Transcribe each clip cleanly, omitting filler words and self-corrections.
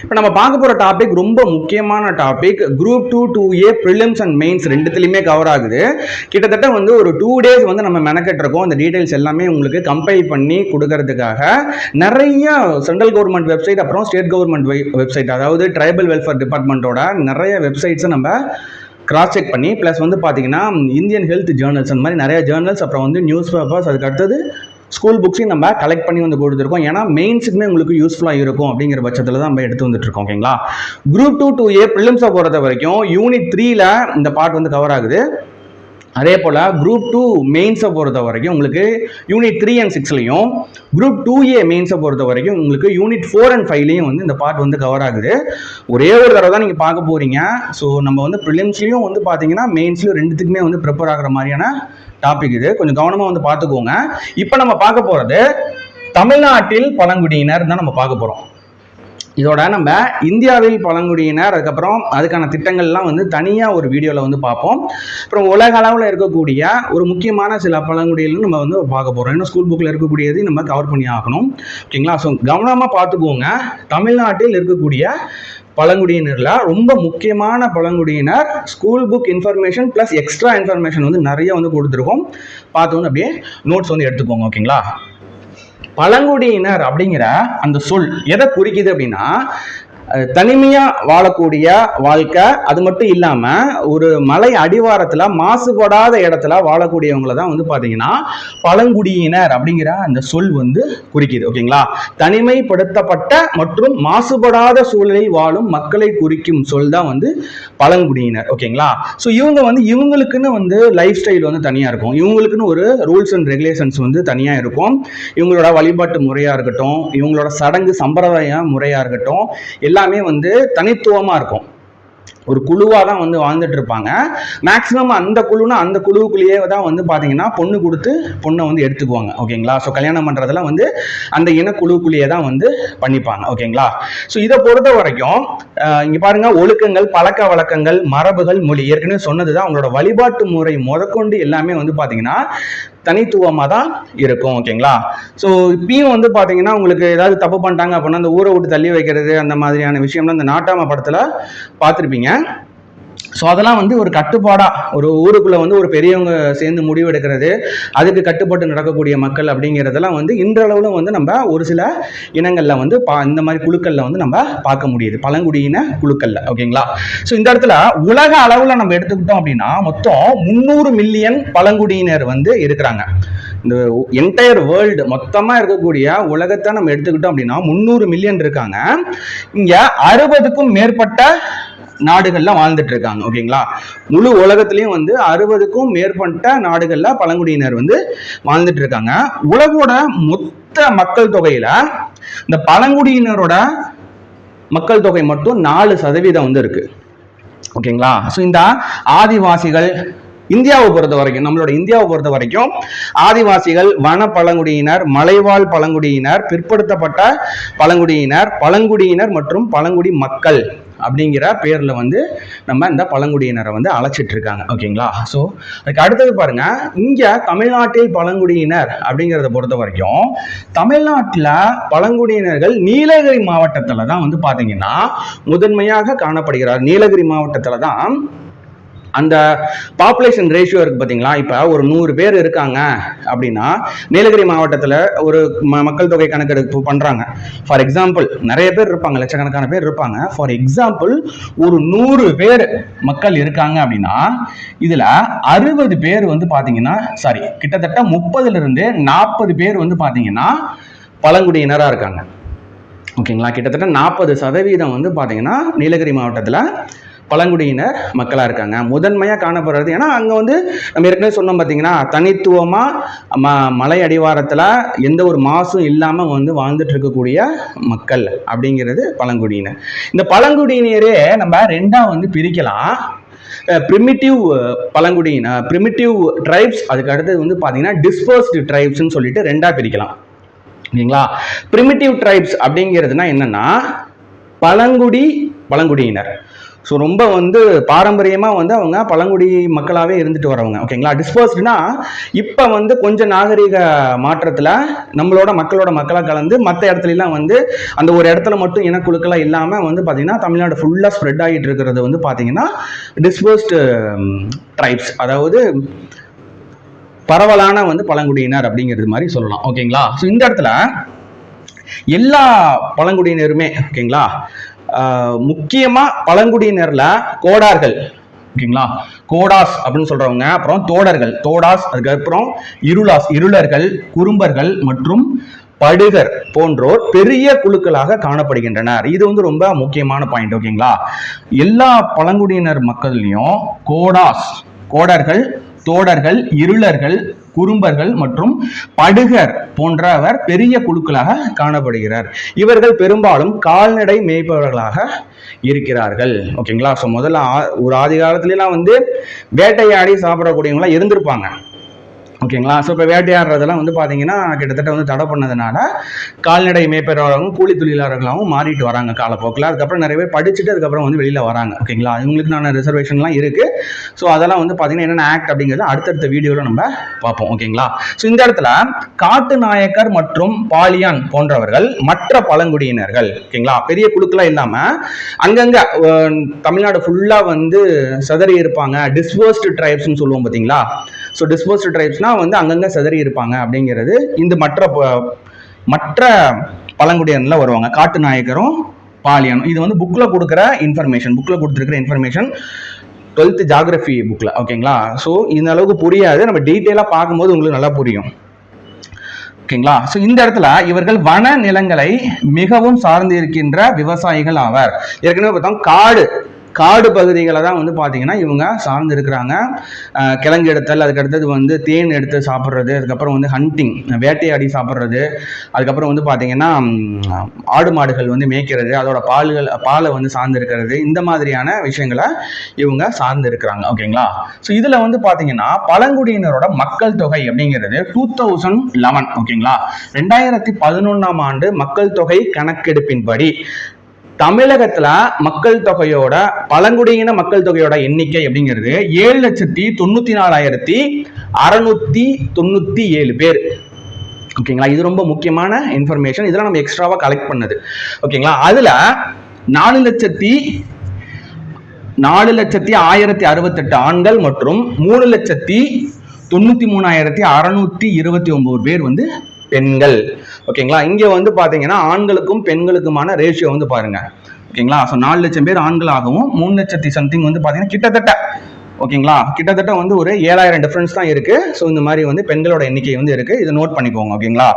இப்போ நம்ம பார்க்க போகிற டாபிக் ரொம்ப முக்கியமான topic. Group 2 2A prelims and mains ரெண்டுத்துலையுமே கவர் ஆகுது. கிட்டத்தட்ட வந்து ஒரு 2 days வந்து நம்ம மெனக்கெட்டிருக்கோம். அந்த டீட்டெயில்ஸ் எல்லாமே உங்களுக்கு கம்பைல் பண்ணி கொடுக்கறதுக்காக. நிறைய சென்ட்ரல் கவர்மெண்ட் வெப்சைட், அப்புறம் ஸ்டேட் கவர்மெண்ட் வெப்சைட், அதாவது ட்ரைபல் வெல்ஃபேர் டிபார்ட்மெண்ட்டோட நிறைய வெப்சைட்ஸை நம்ம கிராஸ் செக் பண்ணி, ப்ளஸ் வந்து பார்த்தீங்கன்னா இந்தியன் ஹெல்த் ஜேர்னல்ஸ், அந்த மாதிரி நிறைய ஜேர்னல்ஸ், அப்புறம் வந்து நியூஸ் பேப்பர்ஸ், அதுக்கு அடுத்தது ஸ்கூல் புக்ஸையும் நம்ம கலெக்ட் பண்ணி வந்து கொடுத்துருக்கோம். ஏன்னா மெயின்ஸுக்குமே உங்களுக்கு யூஸ்ஃபுல்லாக இருக்கும் அப்படிங்கிற பட்சத்தில் தான் நம்ம எடுத்து வந்துட்டு இருக்கோம். ஓகேங்களா? குரூப் 2 2A ப்ரிலிம்ஸை பொறுத்த வரைக்கும் யூனிட் 3ல இந்த பார்ட் வந்து கவர் ஆகுது. அதே போல் குரூப் 2 மெயின்ஸை பொறுத்த வரைக்கும் உங்களுக்கு யூனிட் 3 and 6லையும், குரூப் 2A மெயின்ஸை பொறுத்த வரைக்கும் உங்களுக்கு யூனிட் 4 and 5லையும் வந்து இந்த பார்ட் வந்து கவர் ஆகுது. ஒரே ஒரு தடவை தான் நீங்கள் பார்க்க போகிறீங்க. ஸோ நம்ம வந்து ப்ரிலிம்ஸ்லையும் வந்து பார்த்தீங்கன்னா மெயின்ஸ்லையும் ரெண்டுத்துக்குமே வந்து ப்ரிப்பேர் ஆகிற மாதிரியான டாபிக் இது. கொஞ்சம் கவனமாக வந்து பார்த்துக்கோங்க. இப்போ நம்ம பார்க்க போகிறது தமிழ்நாட்டில் பழங்குடியினர் தான் நம்ம பார்க்க போகிறோம். இதோட நம்ம இந்தியாவில் பழங்குடியினர், அதுக்கப்புறம் அதுக்கான திட்டங்கள்லாம் வந்து தனியாக ஒரு வீடியோவில் வந்து பார்ப்போம். அப்புறம் உலக அளவில் இருக்கக்கூடிய ஒரு முக்கியமான சில பழங்குடியிலும் நம்ம வந்து பார்க்க போகிறோம். இன்னும் ஸ்கூல் புக்கில் இருக்கக்கூடியது நம்ம கவர் பண்ணி ஆகணும். ஓகேங்களா? ஸோ கவனமாக பார்த்துக்கோங்க. தமிழ்நாட்டில் இருக்கக்கூடிய பழங்குடியினரில் ரொம்ப முக்கியமான பழங்குடியினர் school book information plus extra information வந்து நிறைய வந்து கொடுத்துருக்கோம். பார்த்து வந்து அப்படியே நோட்ஸ் வந்து எடுத்துக்கோங்க. ஓகேங்களா? பழங்குடியினர் அப்படிங்கிற அந்த சொல் எதை குறிக்குது அப்படின்னா, தனிமையா வாழக்கூடிய வாழ்க்கை, அது மட்டும் இல்லாம ஒரு மலை அடிவாரத்துல மாசுபடாத இடத்துல வாழக்கூடியவங்களை தான் வந்து பாத்தீங்கன்னா பழங்குடியினர் அப்படிங்கிற அந்த சொல் வந்து குறிக்குது. ஓகேங்களா? தனிமைப்படுத்தப்பட்ட மற்றும் மாசுபடாத சூழலில் வாழும் மக்களை குறிக்கும் சொல் தான் வந்து பழங்குடியினர். ஓகேங்களா? ஸோ இவங்க வந்து இவங்களுக்குன்னு வந்து லைஃப் ஸ்டைல் வந்து தனியா இருக்கும். இவங்களுக்குன்னு ஒரு ரூல்ஸ் அண்ட் ரெகுலேஷன்ஸ் வந்து தனியா இருக்கும். இவங்களோட வழிபாட்டு முறையா இருக்கட்டும், இவங்களோட சடங்கு சம்பிரதாய முறையா இருக்கட்டும், எல்லாமே வந்து தனித்துவமா இருக்கும். ஒரு குழுவாக தான் வந்து வாழ்ந்துட்டு இருப்பாங்க. மேக்ஸிமம் அந்த குழுனா அந்த குழுவுக்குள்ளேயே தான் வந்து பார்த்தீங்கன்னா பொண்ணு கொடுத்து பொண்ணை வந்து எடுத்துக்குவாங்க. ஓகேங்களா? ஸோ கல்யாணம் பண்ணுறதெல்லாம் வந்து அந்த இனக்குழுக்குள்ளேயே தான் வந்து பண்ணிப்பாங்க. ஓகேங்களா? ஸோ இதை பொறுத்த வரைக்கும் இங்கே பாருங்க, ஒழுக்கங்கள், பழக்க வழக்கங்கள், மரபுகள், மொழி, ஏற்கனவே சொன்னது தான். அவங்களோட வழிபாட்டு முறை முதற்கொண்டு எல்லாமே வந்து பார்த்தீங்கன்னா தனித்துவமாக தான் இருக்கும். ஓகேங்களா? ஸோ இப்பயும் வந்து பார்த்தீங்கன்னா உங்களுக்கு ஏதாவது தப்பு பண்ணிட்டாங்க அப்படின்னா அந்த ஊரை விட்டு தள்ளி வைக்கிறது, அந்த மாதிரியான விஷயம்லாம் இந்த நாட்டாம படத்தில் பார்த்துருப்பீங்க. ஸோ அதெல்லாம் வந்து ஒரு கட்டுப்பாடாக ஒரு ஊருக்குள்ளே வந்து ஒரு பெரியவங்க சேர்ந்து முடிவு எடுக்கிறது, அதுக்கு கட்டுப்பட்டு நடக்கக்கூடிய மக்கள் அப்படிங்கிறதெல்லாம் வந்து இன்றளவில் வந்து நம்ம ஒரு சில இனங்களில் வந்து இந்த மாதிரி குழுக்களில் வந்து நம்ம பார்க்க முடியுது, பழங்குடியின குழுக்களில். ஓகேங்களா? ஸோ இந்த இடத்துல உலக அளவில் நம்ம எடுத்துக்கிட்டோம் அப்படின்னா மொத்தம் 300 மில்லியன் பழங்குடியினர் வந்து இருக்கிறாங்க. இந்த என்டையர் வேர்ல்டு மொத்தமாக இருக்கக்கூடிய உலகத்தை நம்ம எடுத்துக்கிட்டோம் அப்படின்னா 300 மில்லியன் இருக்காங்க. இங்கே 60க்கும் மேற்பட்ட நாடுகள்ல வாழ்ந்துட்டு இருக்காங்க. ஓகேங்களா? முழு உலகத்திலையும் வந்து 60க்கும் மேற்பட்ட நாடுகள்ல பழங்குடியினர் வந்து வாழ்ந்துட்டு இருக்காங்க. உலகோட மொத்த மக்கள் தொகையில இந்த பழங்குடியினரோட மக்கள் தொகை மட்டும் 4% வந்து இருக்கு. ஓகேங்களா? ஸோ இந்த ஆதிவாசிகள், இந்தியாவை பொறுத்த வரைக்கும், நம்மளோட இந்தியாவை பொறுத்த வரைக்கும் ஆதிவாசிகள், வன பழங்குடியினர், மலைவாழ் பழங்குடியினர், பிற்படுத்தப்பட்ட பழங்குடியினர், பழங்குடியினர் மற்றும் பழங்குடி மக்கள் அப்படிங்கிற பேர்ல வந்து நம்ம இந்த பழங்குடியினரை வந்து அழைச்சிட்டு இருக்காங்க. ஓகேங்களா? ஸோ அதுக்கு அடுத்தது பாருங்க, இங்க தமிழ்நாட்டில் பழங்குடியினர் அப்படிங்கிறத பொறுத்த வரைக்கும் தமிழ்நாட்டில் பழங்குடியினர்கள் நீலகிரி மாவட்டத்தில் தான் வந்து பார்த்தீங்கன்னா முதன்மையாக காணப்படுகிறார். நீலகிரி மாவட்டத்தில் தான் அந்த பாப்புலேஷன் ரேஷியோ இருக்கு பார்த்தீங்களா? இப்போ ஒரு 100 பேர் இருக்காங்க அப்படின்னா நீலகிரி மாவட்டத்தில் ஒரு மக்கள் தொகை கணக்கெடுப்பு பண்ணுறாங்க. ஃபார் எக்ஸாம்பிள் நிறைய பேர் இருப்பாங்க, லட்சக்கணக்கான பேர் இருப்பாங்க. ஃபார் எக்ஸாம்பிள் ஒரு 100 பேர் மக்கள் இருக்காங்க அப்படின்னா இதில் 60 பேர் வந்து பார்த்தீங்கன்னா கிட்டத்தட்ட 30லிருந்து 40 பேர் வந்து பார்த்தீங்கன்னா பழங்குடியினராக இருக்காங்க. ஓகேங்களா? கிட்டத்தட்ட 40% வந்து பார்த்தீங்கன்னா நீலகிரி மாவட்டத்தில் பழங்குடியினர் மக்களாக இருக்காங்க. முதன்மையாக காணப்படுறது, ஏன்னா அங்கே வந்து நம்ம ஏற்கனவே சொன்னோம் பார்த்தீங்கன்னா தனித்துவமாக மலை அடிவாரத்தில் எந்த ஒரு மாசும் இல்லாமல் வந்து வாழ்ந்துட்டு இருக்கக்கூடிய மக்கள் அப்படிங்கிறது பழங்குடியினர். இந்த பழங்குடியினரே நம்ம ரெண்டாக வந்து பிரிக்கலாம். பிரிமிட்டிவ் பழங்குடியினர், பிரிமிட்டிவ் ட்ரைப்ஸ், அதுக்கு அடுத்தது வந்து பார்த்தீங்கன்னா டிஸ்பர்ஸ்டு ட்ரைப்ஸ்ன்னு சொல்லிட்டு ரெண்டாக பிரிக்கலாம். ஓகேங்களா? பிரிமிட்டிவ் ட்ரைப்ஸ் அப்படிங்கிறதுனா என்னன்னா பழங்குடியினர், ஸோ ரொம்ப வந்து பாரம்பரியமாக வந்து அவங்க பழங்குடி மக்களாகவே இருந்துட்டு வரவங்க. ஓகேங்களா. டிஸ்பர்ஸ்டுனா இப்போ வந்து கொஞ்சம் நாகரிக மாற்றத்தில் நம்மளோட மக்களாக கலந்து மற்ற இடத்துலலாம் வந்து அந்த ஒரு இடத்துல மட்டும் இனக்குழுக்களாக இல்லாமல் வந்து பார்த்தீங்கன்னா தமிழ்நாடு ஃபுல்லாக ஸ்ப்ரெட் ஆகிட்டு இருக்கிறது வந்து பார்த்தீங்கன்னா டிஸ்பர்ஸ்டு ட்ரைப்ஸ், அதாவது பரவலான வந்து பழங்குடியினர் அப்படிங்கிறது மாதிரி சொல்லலாம். ஓகேங்களா. ஸோ இந்த இடத்துல எல்லா பழங்குடியினருமே ஓகேங்களா, முக்கியமா பழங்குடியினர்ல கோடார்கள் ஓகேங்களா, கோடாஸ் அப்படின்னு சொல்றவங்க, அப்புறம் தோடர்கள் தோடாஸ், அதுக்கப்புறம் இருளர்கள், குறும்பர்கள் மற்றும் படுகர் போன்றோர் பெரிய குழுக்களாக காணப்படுகின்றனர். இது வந்து ரொம்ப முக்கியமான பாயிண்ட். ஓகேங்களா. எல்லா பழங்குடியினர் மக்கள்லையும் கோடர்கள், தோடர்கள், இருளர்கள், குறும்பர்கள் மற்றும் படுகர் போன்றவர் பெரிய குழுக்களாக காணப்படுகிறார். இவர்கள் பெரும்பாலும் கால்நடை மேய்ப்பவர்களாக இருக்கிறார்கள். ஓகேங்களா. ஸோ முதல்ல ஒரு ஆதி காலத்துலாம் வந்து வேட்டையாடி சாப்பிடக்கூடியவங்களா இருந்திருப்பாங்க. ஓகேங்களா. ஸோ இப்போ வேட்டையாடுறதெல்லாம் வந்து பார்த்தீங்கன்னா கிட்டத்தட்ட வந்து தடை பண்ணதுனால கால்நடை மேய்ப்பவர்களும் கூலி தொழிலாளர்களாகவும் மாறிட்டு வராங்க காலப்போக்கில். அதுக்கப்புறம் நிறைய பேர் படிச்சுட்டு அதுக்கப்புறம் வந்து வெளியில் வராங்க. ஓகேங்களா. இவங்களுக்குனான ரிசர்வேஷன்லாம் இருக்குது. ஸோ அதெல்லாம் வந்து பார்த்தீங்கன்னா என்னென்ன ஆக்ட் அப்படிங்கிறது அடுத்தடுத்த வீடியோவில் நம்ம பார்ப்போம். ஓகேங்களா. ஸோ இந்த இடத்துல காட்டு நாயக்கர் மற்றும் பாலியான் போன்றவர்கள் மற்ற பழங்குடியினர்கள் ஓகேங்களா, பெரிய குழுக்கெல்லாம் இல்லாமல் அங்கங்கே தமிழ்நாடு ஃபுல்லாக வந்து சதறி இருப்பாங்க. டிஸ்பர்ஸ்டு ட்ரைப்ஸ்னு சொல்லுவோம் பார்த்தீங்களா. ஸோ டிஸ்போஸ்டு ட்ரைப்ஸ்னா வந்து அங்கங்கே சிதறி இருப்பாங்க அப்படிங்கிறது இந்த மற்ற பழங்குடியினர்ல வருவாங்க. காட்டு நாயக்கரும் பாலியானும் இது வந்து புக்கில் கொடுத்துருக்கிற இன்ஃபர்மேஷன் 12th ஜாகிரபி புக்கில். ஓகேங்களா. ஸோ இந்த அளவுக்கு புரியாது, நம்ம டீட்டெயிலாக பார்க்கும்போது உங்களுக்கு நல்லா புரியும். ஓகேங்களா. ஸோ இந்த இடத்துல இவர்கள் வன நிலங்களை மிகவும் சார்ந்து இருக்கின்ற விவசாயிகள் ஆவர். ஏற்கனவே பார்த்தோம் காடு பகுதிகளை தான் வந்து பார்த்தீங்கன்னா இவங்க சார்ந்து இருக்கிறாங்க. கிழங்கு எடுத்தல், அதுக்கடுத்தது வந்து தேன் எடுத்து சாப்பிட்றது, அதுக்கப்புறம் வந்து ஹண்டிங் வேட்டையாடி சாப்பிட்றது, அதுக்கப்புறம் வந்து பார்த்தீங்கன்னா ஆடு மாடுகள் வந்து மேய்க்கிறது, அதோட பாலை வந்து சார்ந்து இருக்கிறது, இந்த மாதிரியான விஷயங்களை இவங்க சார்ந்து இருக்கிறாங்க. ஓகேங்களா. ஸோ இதில் வந்து பார்த்தீங்கன்னா பழங்குடியினரோட மக்கள் தொகை அப்படிங்கிறது 2011 ஓகேங்களா 2011 ஆண்டு மக்கள் தொகை கணக்கெடுப்பின்படி தமிழகத்துல பழங்குடியின மக்கள் தொகையோட எண்ணிக்கை அப்படிங்கிறது 7,94,697 பேர். ஓகேங்களா. இது ரொம்ப முக்கியமான இன்ஃபர்மேஷன். இதெல்லாம் நம்ம எக்ஸ்ட்ராவா கலெக்ட் பண்ணது. ஓகேங்களா. அதுல 4,04,168 ஆண்கள் மற்றும் 3,93,629 பேர் வந்து பெண்கள். ஓகேங்களா. இங்க வந்து பாத்தீங்கன்னா ஆண்களுக்கும் பெண்களுக்குமான ரேஷியோ வந்து பாருங்க. ஓகேங்களா. ஸோ 4 லட்சம் பேர் ஆண்களாகவும் 3 லட்சத்தி சம்திங் வந்து பாத்தீங்கன்னா கிட்டத்தட்ட வந்து ஒரு 7,000 டிஃபரன்ஸ் தான் இருக்கு. ஸோ இந்த மாதிரி வந்து பெண்களோட எண்ணிக்கை வந்து இருக்கு. இதை நோட் பண்ணிக்கோங்க. ஓகேங்களா.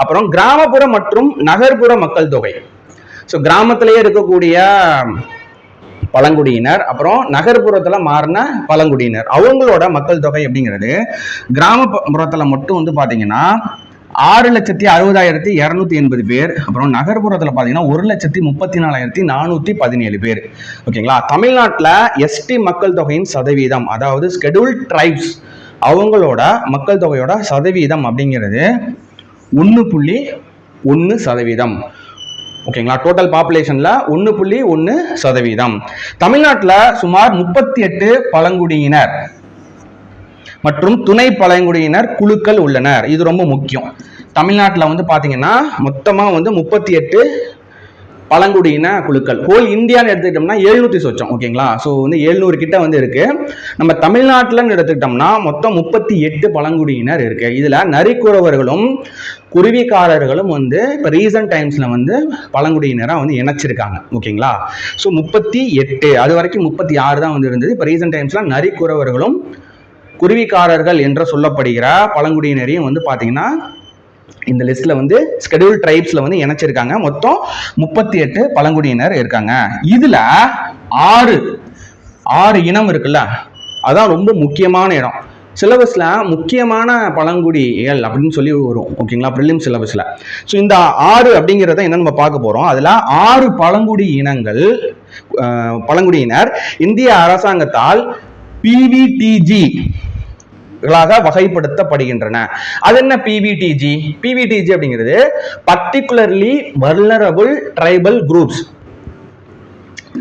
அப்புறம் கிராமப்புற மற்றும் நகர்ப்புற மக்கள் தொகை. ஸோ கிராமத்திலேயே இருக்கக்கூடிய பழங்குடியினர், அப்புறம் நகர்ப்புறத்துல மாறின பழங்குடியினர், அவங்களோட மக்கள் தொகை அப்படிங்கிறது கிராமப்புறத்துல மட்டும் வந்து பாத்தீங்கன்னா 6,60,280 பேர். அப்புறம் நகர்ப்புறத்தில் பார்த்தீங்கன்னா 1,34,417 பேர். ஓகேங்களா. தமிழ்நாட்டில் எஸ்டி மக்கள் தொகையின் சதவீதம், அதாவது ஸ்கெடியூல்ட் ட்ரைப்ஸ் அவங்களோட மக்கள் தொகையோட சதவீதம் அப்படிங்கிறது 1.1%. ஓகேங்களா. டோட்டல் பாப்புலேஷன்ல 1.1%. தமிழ்நாட்டில் சுமார் 38 பழங்குடியினர் மற்றும் துணை பழங்குடியினர் குழுக்கள் உள்ளனர். இது ரொம்ப முக்கியம். தமிழ்நாட்டில் வந்து பாத்தீங்கன்னா மொத்தமா வந்து 38 பழங்குடியின குழுக்கள். ஹோல் இந்தியான்னு எடுத்துக்கிட்டோம்னா 700 சொச்சம். ஓகேங்களா. ஸோ வந்து 700 கிட்ட வந்து இருக்கு. நம்ம தமிழ்நாட்டில் எடுத்துக்கிட்டோம்னா மொத்தம் 38 பழங்குடியினர் இருக்கு. இதுல நரிக்குறவர்களும் குருவிக்காரர்களும் வந்து இப்போ ரீசன்ட் டைம்ஸ்ல வந்து பழங்குடியினராக வந்து இணைச்சிருக்காங்க. ஓகேங்களா. ஸோ 38, அது வரைக்கும் 36 தான் வந்து இருந்தது. இப்போ ரீசன்ட் டைம்ஸ்ல நரிக்குறவர்களும் குருவிக்காரர்கள் என்று சொல்லப்படுகிற பழங்குடியினரையும் வந்து பாத்தீங்கன்னா இந்த லிஸ்ட்ல வந்து ஸ்கெடியூல் ட்ரைப்ஸ்ல வந்து இணைச்சிருக்காங்க. மொத்தம் 38 பழங்குடியினர் இருக்காங்க. இதுல 6 இனம் இருக்குல்ல, அதான் ரொம்ப முக்கியமான இடம். சிலபஸ்ல முக்கியமான பழங்குடிகள் அப்படின்னு சொல்லி வரும். ஓகேங்களா. பிரிலிம் சிலபஸ்ல. ஸோ இந்த 6 அப்படிங்கிறத என்ன நம்ம பார்க்க போறோம். அதுல 6 பழங்குடியினர் இந்திய அரசாங்கத்தால் PVTG வகைப்படுத்தப்படுகின்றன. அது என்ன PVTG? PVTG அப்படிங்கிறது particularly vulnerable tribal groups.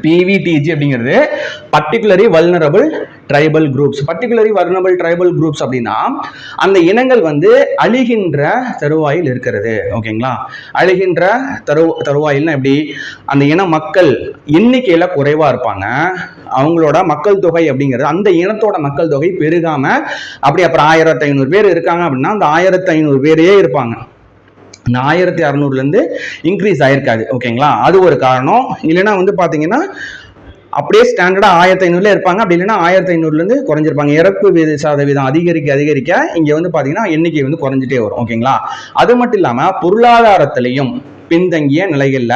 PVTG அப்படிங்கிறது particularly vulnerable tribal groups. Particularly vulnerable tribal groups அப்படின்னா அந்த இனங்கள் வந்து அழிகின்ற தருவாயில் இருக்கிறது. ஓகேங்களா, அழிகின்ற தருவாயில்னா எப்படி, அந்த இன மக்கள் எண்ணிக்கையில குறைவா இருப்பாங்க, அவங்களோட மக்கள் தொகை அப்படிங்கிறது அந்த இனத்தோட மக்கள் தொகை பெருகாம அப்படி அப்புறம் 1500 பேர் இருக்காங்க அப்படின்னா அந்த 1500 பேரே இருப்பாங்க, இந்த 1600 இன்க்ரீஸ் ஆயிருக்காது. ஓகேங்களா, அது ஒரு காரணம். இல்லைன்னா வந்து பாத்தீங்கன்னா அப்படியே ஸ்டாண்டர்டா 1500 இருப்பாங்க, அப்படி இல்லைன்னா 1500 குறைஞ்சிருப்பாங்க. இறப்பு சதவீதம் அதிகரிக்க இங்க வந்து பாத்தீங்கன்னா எண்ணிக்கை வந்து குறைஞ்சிட்டே வரும். ஓகேங்களா, அது மட்டும் இல்லாம பொருளாதாரத்திலையும் பின்தங்கிய நிலைகள்ல,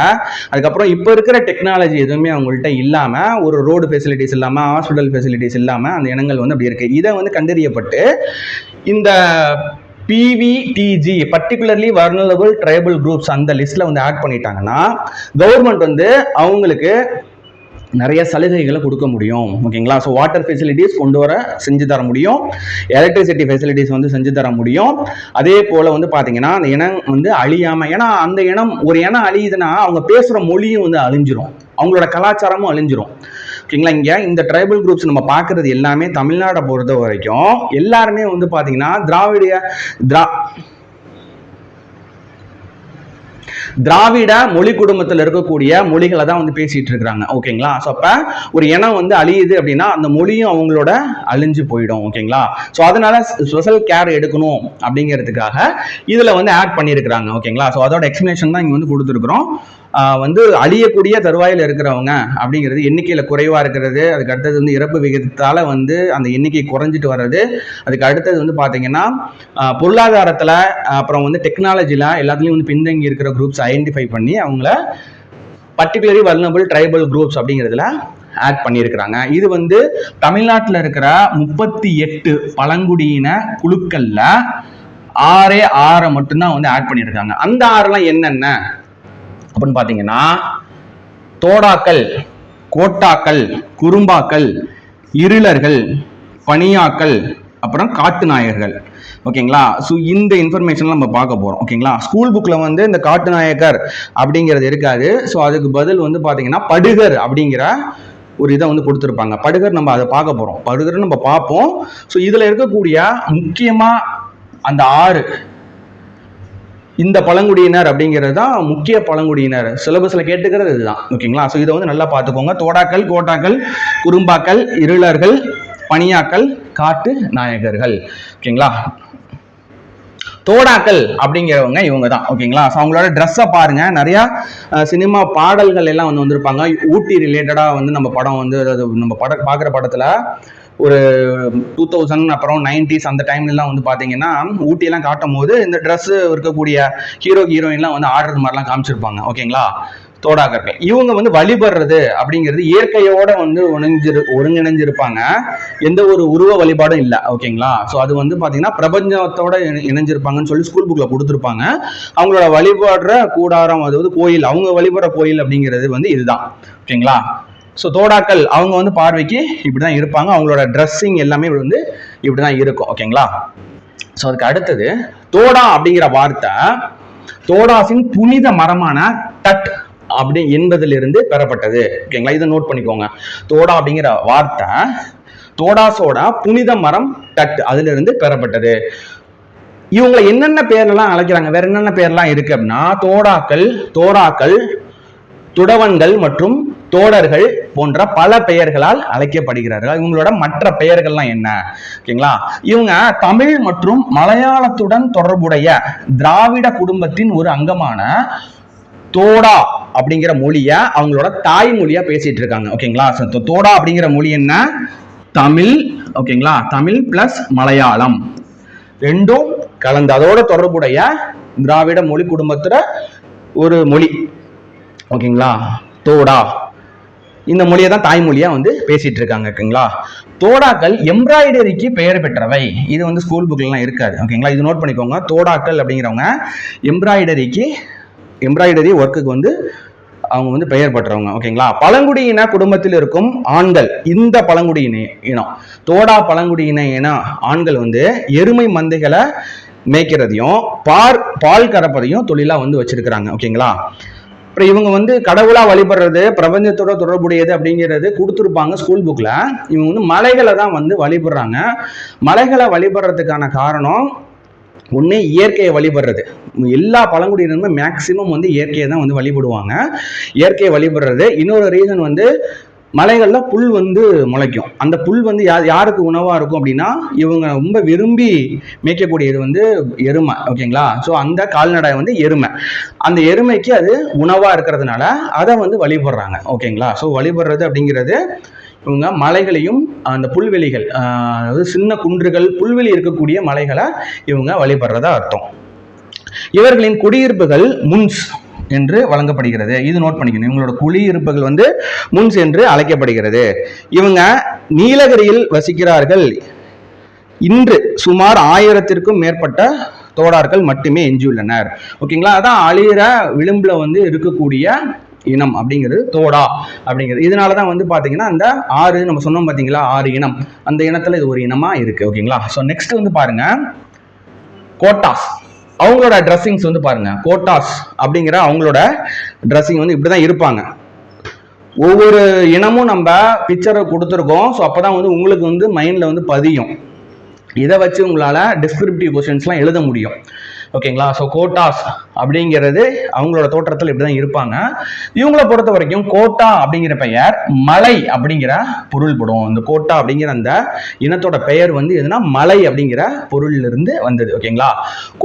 அதுக்கப்புறம் இப்ப இருக்கிற டெக்னாலஜி எதுவுமே அவங்கள்ட்ட இல்லாம, ஒரு ரோடு ஃபெசிலிட்டிஸ் இல்லாம, ஹாஸ்பிட்டல் ஃபெசிலிட்டிஸ் இல்லாம அந்த இனங்கள் வந்து அப்படி இருக்கு. இதை வந்து கண்டறியப்பட்டு இந்த PVTG particularly vulnerable tribal groups அந்த லிஸ்ட்ல வந்து ஆட் பண்ணிட்டாங்கன்னா கவர்மெண்ட் வந்து அவங்களுக்கு நிறைய சலுகைகளை கொடுக்க முடியும். ஓகேங்களா, ஸோ வாட்டர் ஃபெசிலிட்டிஸ் செஞ்சு தர முடியும், எலக்ட்ரிசிட்டி ஃபெசிலிட்டிஸ் வந்து செஞ்சு தர முடியும். அதே போல வந்து பார்த்தீங்கன்னா அந்த இனம் வந்து அழியாம, ஏன்னா அந்த இனம் ஒரு இனம் அழியுதுன்னா அவங்க பேசுகிற மொழியும் வந்து அழிஞ்சிரும், அவங்களோட கலாச்சாரமும் அழிஞ்சிரும். ஓகேங்களா, இங்கே இந்த ட்ரைபல் குரூப்ஸ் நம்ம பார்க்கறது எல்லாமே தமிழ்நாட்டை பொறுத்த வரைக்கும் எல்லாருமே வந்து பார்த்தீங்கன்னா திராவிட மொழி குடும்பத்தில் இருக்கக்கூடிய மொழிகளை தான் வந்து பேசிட்டு இருக்கிறாங்க. ஓகேங்களா, ஸோ அப்போ ஒரு இனம் வந்து அழியுது அப்படின்னா அந்த மொழியும் அவங்களோட அழிஞ்சு போயிடும். ஓகேங்களா, ஸோ அதனால ஸ்பெஷல் கேர் எடுக்கணும் அப்படிங்கிறதுக்காக இதில் வந்து ஆட் பண்ணியிருக்கிறாங்க. ஓகேங்களா, ஸோ அதோட எக்ஸ்பிளேஷன் தான் இங்கே வந்து கொடுத்துருக்குறோம். வந்து அழியக்கூடிய தருவாயில் இருக்கிறவங்க அப்படிங்கிறது எண்ணிக்கையில் குறைவாக இருக்கிறது, அதுக்கு அடுத்தது வந்து இறப்பு விகிதத்தால் வந்து அந்த எண்ணிக்கை குறைஞ்சிட்டு வர்றது, அதுக்கு அடுத்தது வந்து பார்த்தீங்கன்னா பொருளாதாரத்தில் அப்புறம் வந்து டெக்னாலஜியில் எல்லாத்துலேயும் வந்து பின்தங்கி இருக்கிற குரூப்ஸ் ஐடென்டிஃபை பண்ணி அவங்கள பர்டிகுலரி வல்னரபிள் ட்ரைபல் குரூப்ஸ் அப்படிங்கிறதுல ஆட் பண்ணியிருக்கிறாங்க. இது வந்து தமிழ்நாட்டில் இருக்கிற 38 பழங்குடியின குழுக்கள்ல 6 மட்டும்தான் வந்து ஆட் பண்ணியிருக்காங்க. அந்த 6 என்னென்ன அப்படின்னு பார்த்தீங்கன்னா தோடாக்கள், கோட்டாக்கள், குறும்பாக்கள், இருளர்கள், பனியாக்கள், அப்புறம் காட்டு நாயர்கள். ஓகேங்களா, ஸோ இந்த இன்ஃபர்மேஷன் நம்ம பார்க்க போறோம். ஓகேங்களா, ஸ்கூல் புக்ல வந்து இந்த காட்டு நாயக்கர் அப்படிங்கிறது இருக்காது. ஸோ அதுக்கு பதில் வந்து பார்த்தீங்கன்னா படுகர் அப்படிங்கிற ஒரு இதை வந்து கொடுத்துருப்பாங்க. படுகர் நம்ம அதை பார்க்க போறோம், படுகர் நம்ம பார்ப்போம். ஸோ இதுல இருக்கக்கூடிய முக்கியமா அந்த 6 இந்த பழங்குடியினர் அப்படிங்கிறது தான் முக்கிய பழங்குடியினர், சிலபஸ்ல கேட்டுக்கிறது இதுதான். ஓகேங்களா, ஸோ இதை வந்து நல்லா பார்த்துக்கோங்க. தோடாக்கள், கோட்டாக்கள், குறும்பாக்கள், இருளர்கள், பனியாக்கள், காட்டு நாயகர்கள். ஓகேங்களா, தோடாக்கள் அப்படிங்கிறவங்க இவங்க தான். ஓகேங்களா, ஸோ அவங்களோட ட்ரெஸ்ஸை பாருங்க, நிறைய சினிமா பாடல்கள் எல்லாம் வந்து வந்திருப்பாங்க. ஊட்டி ரிலேட்டடா வந்து நம்ம படம் வந்து நம்ம பார்க்குற படத்துல ஒரு 2000 அப்புறம் 90s அந்த டைம்லாம் வந்து பார்த்தீங்கன்னா ஊட்டியெல்லாம் காட்டும் போது இந்த ட்ரெஸ் இருக்கக்கூடிய ஹீரோயின்லாம் வந்து ஆடுறது மாதிரிலாம் காமிச்சிருப்பாங்க. ஓகேங்களா, தோடாக்கர்கள் இவங்க வந்து வழிபடுறது அப்படிங்கிறது இயற்கையோட வந்து ஒருங்கிணைஞ்சிருப்பாங்க, எந்த ஒரு உருவ வழிபாடும் இல்லை. ஓகேங்களா, ஸோ அது வந்து பார்த்தீங்கன்னா பிரபஞ்சத்தோட இணைஞ்சிருப்பாங்கன்னு சொல்லி ஸ்கூல் புக்கில் கொடுத்துருப்பாங்க. அவங்களோட வழிபடுற கூடாரம், அதாவது கோயில், அவங்க வழிபடுற கோயில் அப்படிங்கிறது வந்து இதுதான். ஓகேங்களா, ஸோ தோடாக்கள் அவங்க வந்து பார்வைக்கு இப்படிதான் இருப்பாங்க, அவங்களோட ட்ரெஸ்ஸிங் எல்லாமே வந்து இப்படிதான் இருக்கும். ஓகேங்களா, ஸோ அதுக்கு அடுத்தது தோடா அப்படிங்கிற வார்த்தை தோடாஸின் புனித மரமான டட் அப்படி என்பதிலிருந்து பெறப்பட்டது. ஓகேங்களா, இதை நோட் பண்ணிக்கோங்க. தோடா அப்படிங்கிற வார்த்தை தோடாஸோட புனித மரம் டட் அதுல இருந்து பெறப்பட்டது. இவங்களை என்னென்ன பேர்லாம் அழைக்கிறாங்க, வேற என்னென்ன பேர்லாம் இருக்கு அப்படின்னா தோடாக்கள், தோராக்கள், துடவன்கள் மற்றும் தோடர்கள் போன்ற பல பெயர்களால் அழைக்கப்படுகிறார்கள். இவங்களோட மற்ற பெயர்கள்லாம் என்ன? ஓகேங்களா, இவங்க தமிழ் மற்றும் மலையாளத்துடன் தொடர்புடைய திராவிட குடும்பத்தின் ஒரு அங்கமான தோடா அப்படிங்கிற மொழிய அவங்களோட தாய்மொழியா பேசிட்டு இருக்காங்க. ஓகேங்களா, தோடா அப்படிங்கிற மொழி என்ன? தமிழ். ஓகேங்களா, தமிழ் பிளஸ் மலையாளம் ரெண்டும் கலந்து அதோட தொடர்புடைய திராவிட மொழி குடும்பத்துல ஒரு மொழி. ஓகேங்களா, தோடா இந்த மொழியை தான் தாய்மொழியா வந்து பேசிட்டு இருக்காங்க. ஓகேங்களா, தோடாக்கள் எம்ப்ராய்டரிக்கு பெயர் பெற்றவை. இது வந்து ஸ்கூல் புக்லாம் இருக்காது. ஓகேங்களா, இது நோட் பண்ணிக்கோங்க. தோடாக்கள் அப்படிங்கிறவங்க எம்ப்ராய்டரி ஒர்க்குக்கு வந்து அவங்க வந்து பெயர் பெற்றவங்க. ஓகேங்களா, பழங்குடியின குடும்பத்தில் இருக்கும் ஆண்கள், இந்த பழங்குடியின இனம் தோடா பழங்குடியின இன ஆண்கள் வந்து எருமை மந்தைகளை மேய்க்கிறதையும் பால் கறப்பதையும் தொழிலா வந்து வச்சிருக்கிறாங்க. ஓகேங்களா, அப்புறம் இவங்க வந்து கடவுளா வழிபடுறது, பிரபஞ்சத்தோட தொடர்புடையது அப்படிங்கிறது கொடுத்துருப்பாங்க ஸ்கூல் புக்ல. இவங்க வந்து மலைகளை தான் வந்து வழிபடுறாங்க. மலைகளை வழிபடுறதுக்கான காரணம் ஒன்று இயற்கையை வழிபடுறது. எல்லா பழங்குடியினருமே மேக்சிமம் வந்து இயற்கையை தான் வந்து வழிபடுவாங்க. இயற்கையை வழிபடுறது. இன்னொரு ரீசன் வந்து மலைகளில் புல் வந்து முளைக்கும். அந்த புல் வந்து யாருக்கு உணவாக இருக்கும் அப்படின்னா இவங்க ரொம்ப விரும்பி மேய்க்கக்கூடியது வந்து எருமை. ஓகேங்களா? ஸோ அந்த கால்நடை வந்து எருமை. அந்த எருமைக்கு அது உணவாக இருக்கிறதுனால அதை வந்து வழிபடுறாங்க. ஓகேங்களா? ஸோ வழிபடுறது அப்படிங்கிறது இவங்க மலைகளையும் அந்த புல்வெளிகள், அதாவது சின்ன குன்றுகள் புல்வெளி இருக்கக்கூடிய மலைகளை இவங்க வழிபடுறதா அர்த்தம். இவர்களின் குடியிருப்புகள் முன்ஸ் என்று வழங்கப்படுகிறது. இது நோட் பண்ணிக்கணும். இவங்களோட குடியிருப்புகள் வந்து முன்ஸ் என்று அழைக்கப்படுகிறது. இவங்க நீலகிரியில் வசிக்கிறார்கள். இன்று சுமார் 1000க்கும் மேற்பட்ட தோடார்கள் மட்டுமே எஞ்சியுள்ளனர். ஓகேங்களா? அதான் அழியிற விளிம்புல வந்து இருக்கக்கூடிய இனம் அப்படிங்கிறது தோடா அப்படிங்கிறது. இதனாலதான் வந்து பாத்தீங்கன்னா அந்த 6 நம்ம சொன்னோம் பாத்தீங்களா, 6 இனம், அந்த இனத்துல இது ஒரு இனமா இருக்கு. ஓகேங்களா? ஸோ நெக்ஸ்ட் வந்து பாருங்க, கோட்டாஸ். அவங்களோட ட்ரெஸ்ஸிங்ஸ் வந்து பாருங்க. கோட்டாஸ் அப்படிங்கிற அவங்களோட ட்ரெஸ்ஸிங் வந்து இப்படிதான் இருப்பாங்க. ஒவ்வொரு இனமும் நம்ம பிக்சரை கொடுத்துருக்கோம். ஸோ அப்பதான் வந்து உங்களுக்கு வந்து மைண்ட்ல வந்து பதியும். இதை வச்சு உங்களால டிஸ்கிரிப்டிவ் கொஸ்டின்ஸ்லாம் எழுத முடியும். ஓகேங்களா? ஸோ கோட்டாஸ் அப்படிங்கிறது அவங்களோட தோற்றத்தில் இப்படிதான் இருப்பாங்க. இவங்களை பொறுத்த வரைக்கும் கோட்டா அப்படிங்கிற பெயர் மலை அப்படிங்கிற பொருள்படும். இந்த கோட்டா அப்படிங்கிற அந்த இனத்தோட பெயர் வந்து எதுனா மலை அப்படிங்கிற பொருள்ல இருந்து வந்தது. ஓகேங்களா?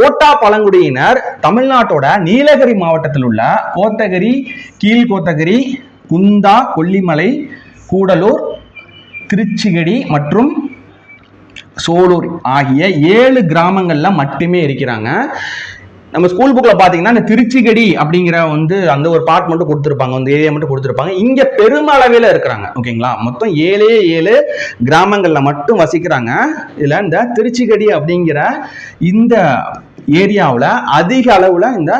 கோட்டா பழங்குடியினர் தமிழ்நாட்டோட நீலகிரி மாவட்டத்தில் உள்ள கோத்தகிரி, கீழ் கோத்தகிரி, குந்தா, கொல்லிமலை, கூடலூர், திருச்சிகடி மற்றும் சோலூர் ஆகிய 7 கிராமங்கள்ல மட்டுமே இருக்கிறாங்க. நம்ம ஸ்கூல் புக்ல பாத்தீங்கன்னா இந்த திருச்சிகடி அப்படிங்கிற வந்து அந்த ஒரு பார்ட் மட்டும் கொடுத்துருப்பாங்க, அந்த ஏரியா மட்டும் கொடுத்துருப்பாங்க. இங்க பெருமளவில் இருக்கிறாங்க. ஓகேங்களா? மொத்தம் 7 கிராமங்கள்ல மட்டும் வசிக்கிறாங்க. இதுல இந்த திருச்சிகடி அப்படிங்கிற இந்த ஏரியாவில் அதிக அளவுல இந்த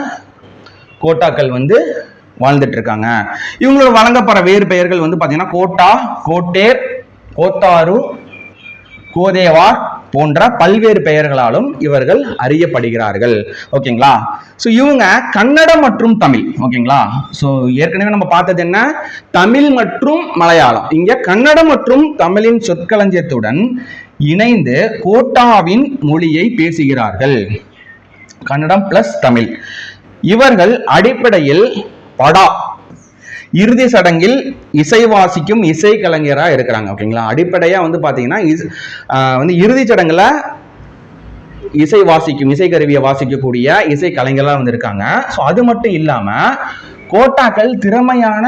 கோட்டாக்கள் வந்து வாழ்ந்துட்டு இருக்காங்க. இவங்களோட வழங்கப்படுற வேறு பெயர்கள் வந்து பாத்தீங்கன்னா கோட்டா, கோட்டேர், கோத்தாரு, கோதேவார் போன்ற பல்வேறு பெயர்களாலும் இவர்கள் அறியப்படுகிறார்கள். ஓகேங்களா? ஸோ இவங்க கன்னடம் மற்றும் தமிழ். ஓகேங்களா? ஸோ ஏற்கனவே நம்ம பார்த்தது என்ன, தமிழ் மற்றும் மலையாளம். இங்க கன்னடம் மற்றும் தமிழின் சொற்களஞ்சியத்துடன் இணைந்து கோட்டாவின் மொழியை பேசுகிறார்கள். கன்னடம் பிளஸ் தமிழ். இவர்கள் அடிப்படையில் படா இறுதி சடங்கில் இசை வாசிக்கும் இசை கலைஞரா இருக்கிறாங்க. ஓகேங்களா? அடிப்படையா வந்து பாத்தீங்கன்னா வந்து இறுதி சடங்குல இசை வாசிக்கும், இசை கருவியை வாசிக்கக்கூடிய இசை கலைஞர்களா வந்து இருக்காங்க. ஸோ அது மட்டும் இல்லாம கோட்டாக்கள் திறமையான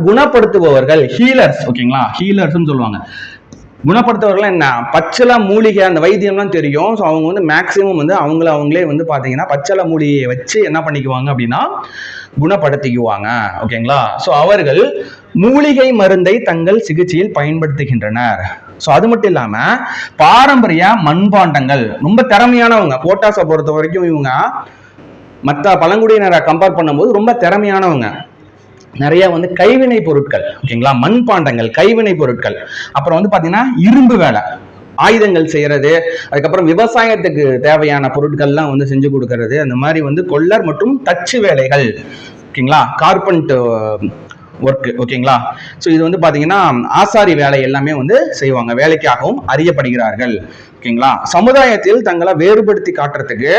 குணப்படுத்துபவர்கள், ஹீலர்ஸ். ஓகேங்களா? ஹீலர்ஸ் சொல்லுவாங்க. குணப்படுத்துவர்கள் என்ன, பச்சள மூலிகை அந்த வைத்தியம்லாம் தெரியும். ஸோ அவங்க வந்து மேக்சிமம் வந்து அவங்களே வந்து பார்த்தீங்கன்னா பச்சள மூலிகையை வச்சு என்ன பண்ணிக்குவாங்க அப்படின்னா குணப்படுத்திக்குவாங்க. ஓகேங்களா? ஸோ அவர்கள் மூலிகை மருந்தை தங்கள் சிகிச்சையில் பயன்படுத்துகின்றனர். ஸோ அது மட்டும் இல்லாம பாரம்பரிய மண்பாண்டங்கள் ரொம்ப திறமையானவங்க. கோட்டாஸை பொறுத்த வரைக்கும் இவங்க மற்ற பழங்குடியினரை கம்பேர் பண்ணும்போது ரொம்ப திறமையானவங்க. நிறைய வந்து கைவினை பொருட்கள். ஓகேங்களா? மண்பாண்டங்கள், கைவினை பொருட்கள். அப்புறம் வந்து பாத்தீங்கன்னா இரும்பு வேலை, ஆயுதங்கள் செய்யறது, அதுக்கப்புறம் விவசாயத்துக்கு தேவையான பொருட்கள்லாம் வந்து செஞ்சு கொடுக்கறது, அந்த மாதிரி வந்து கொல்லர் மற்றும் தச்சு வேலைகள். ஓகேங்களா? கார்பெண்ட் ஒர்க். ஓகேங்களா? ஸோ இது வந்து பாத்தீங்கன்னா ஆசாரி வேலை எல்லாமே வந்து செய்வாங்க. வேலைக்காகவும் அறியப்படுகிறார்கள். ஓகேங்களா? சமுதாயத்தில் தங்களை வேறுபடுத்தி காட்டுறதுக்கு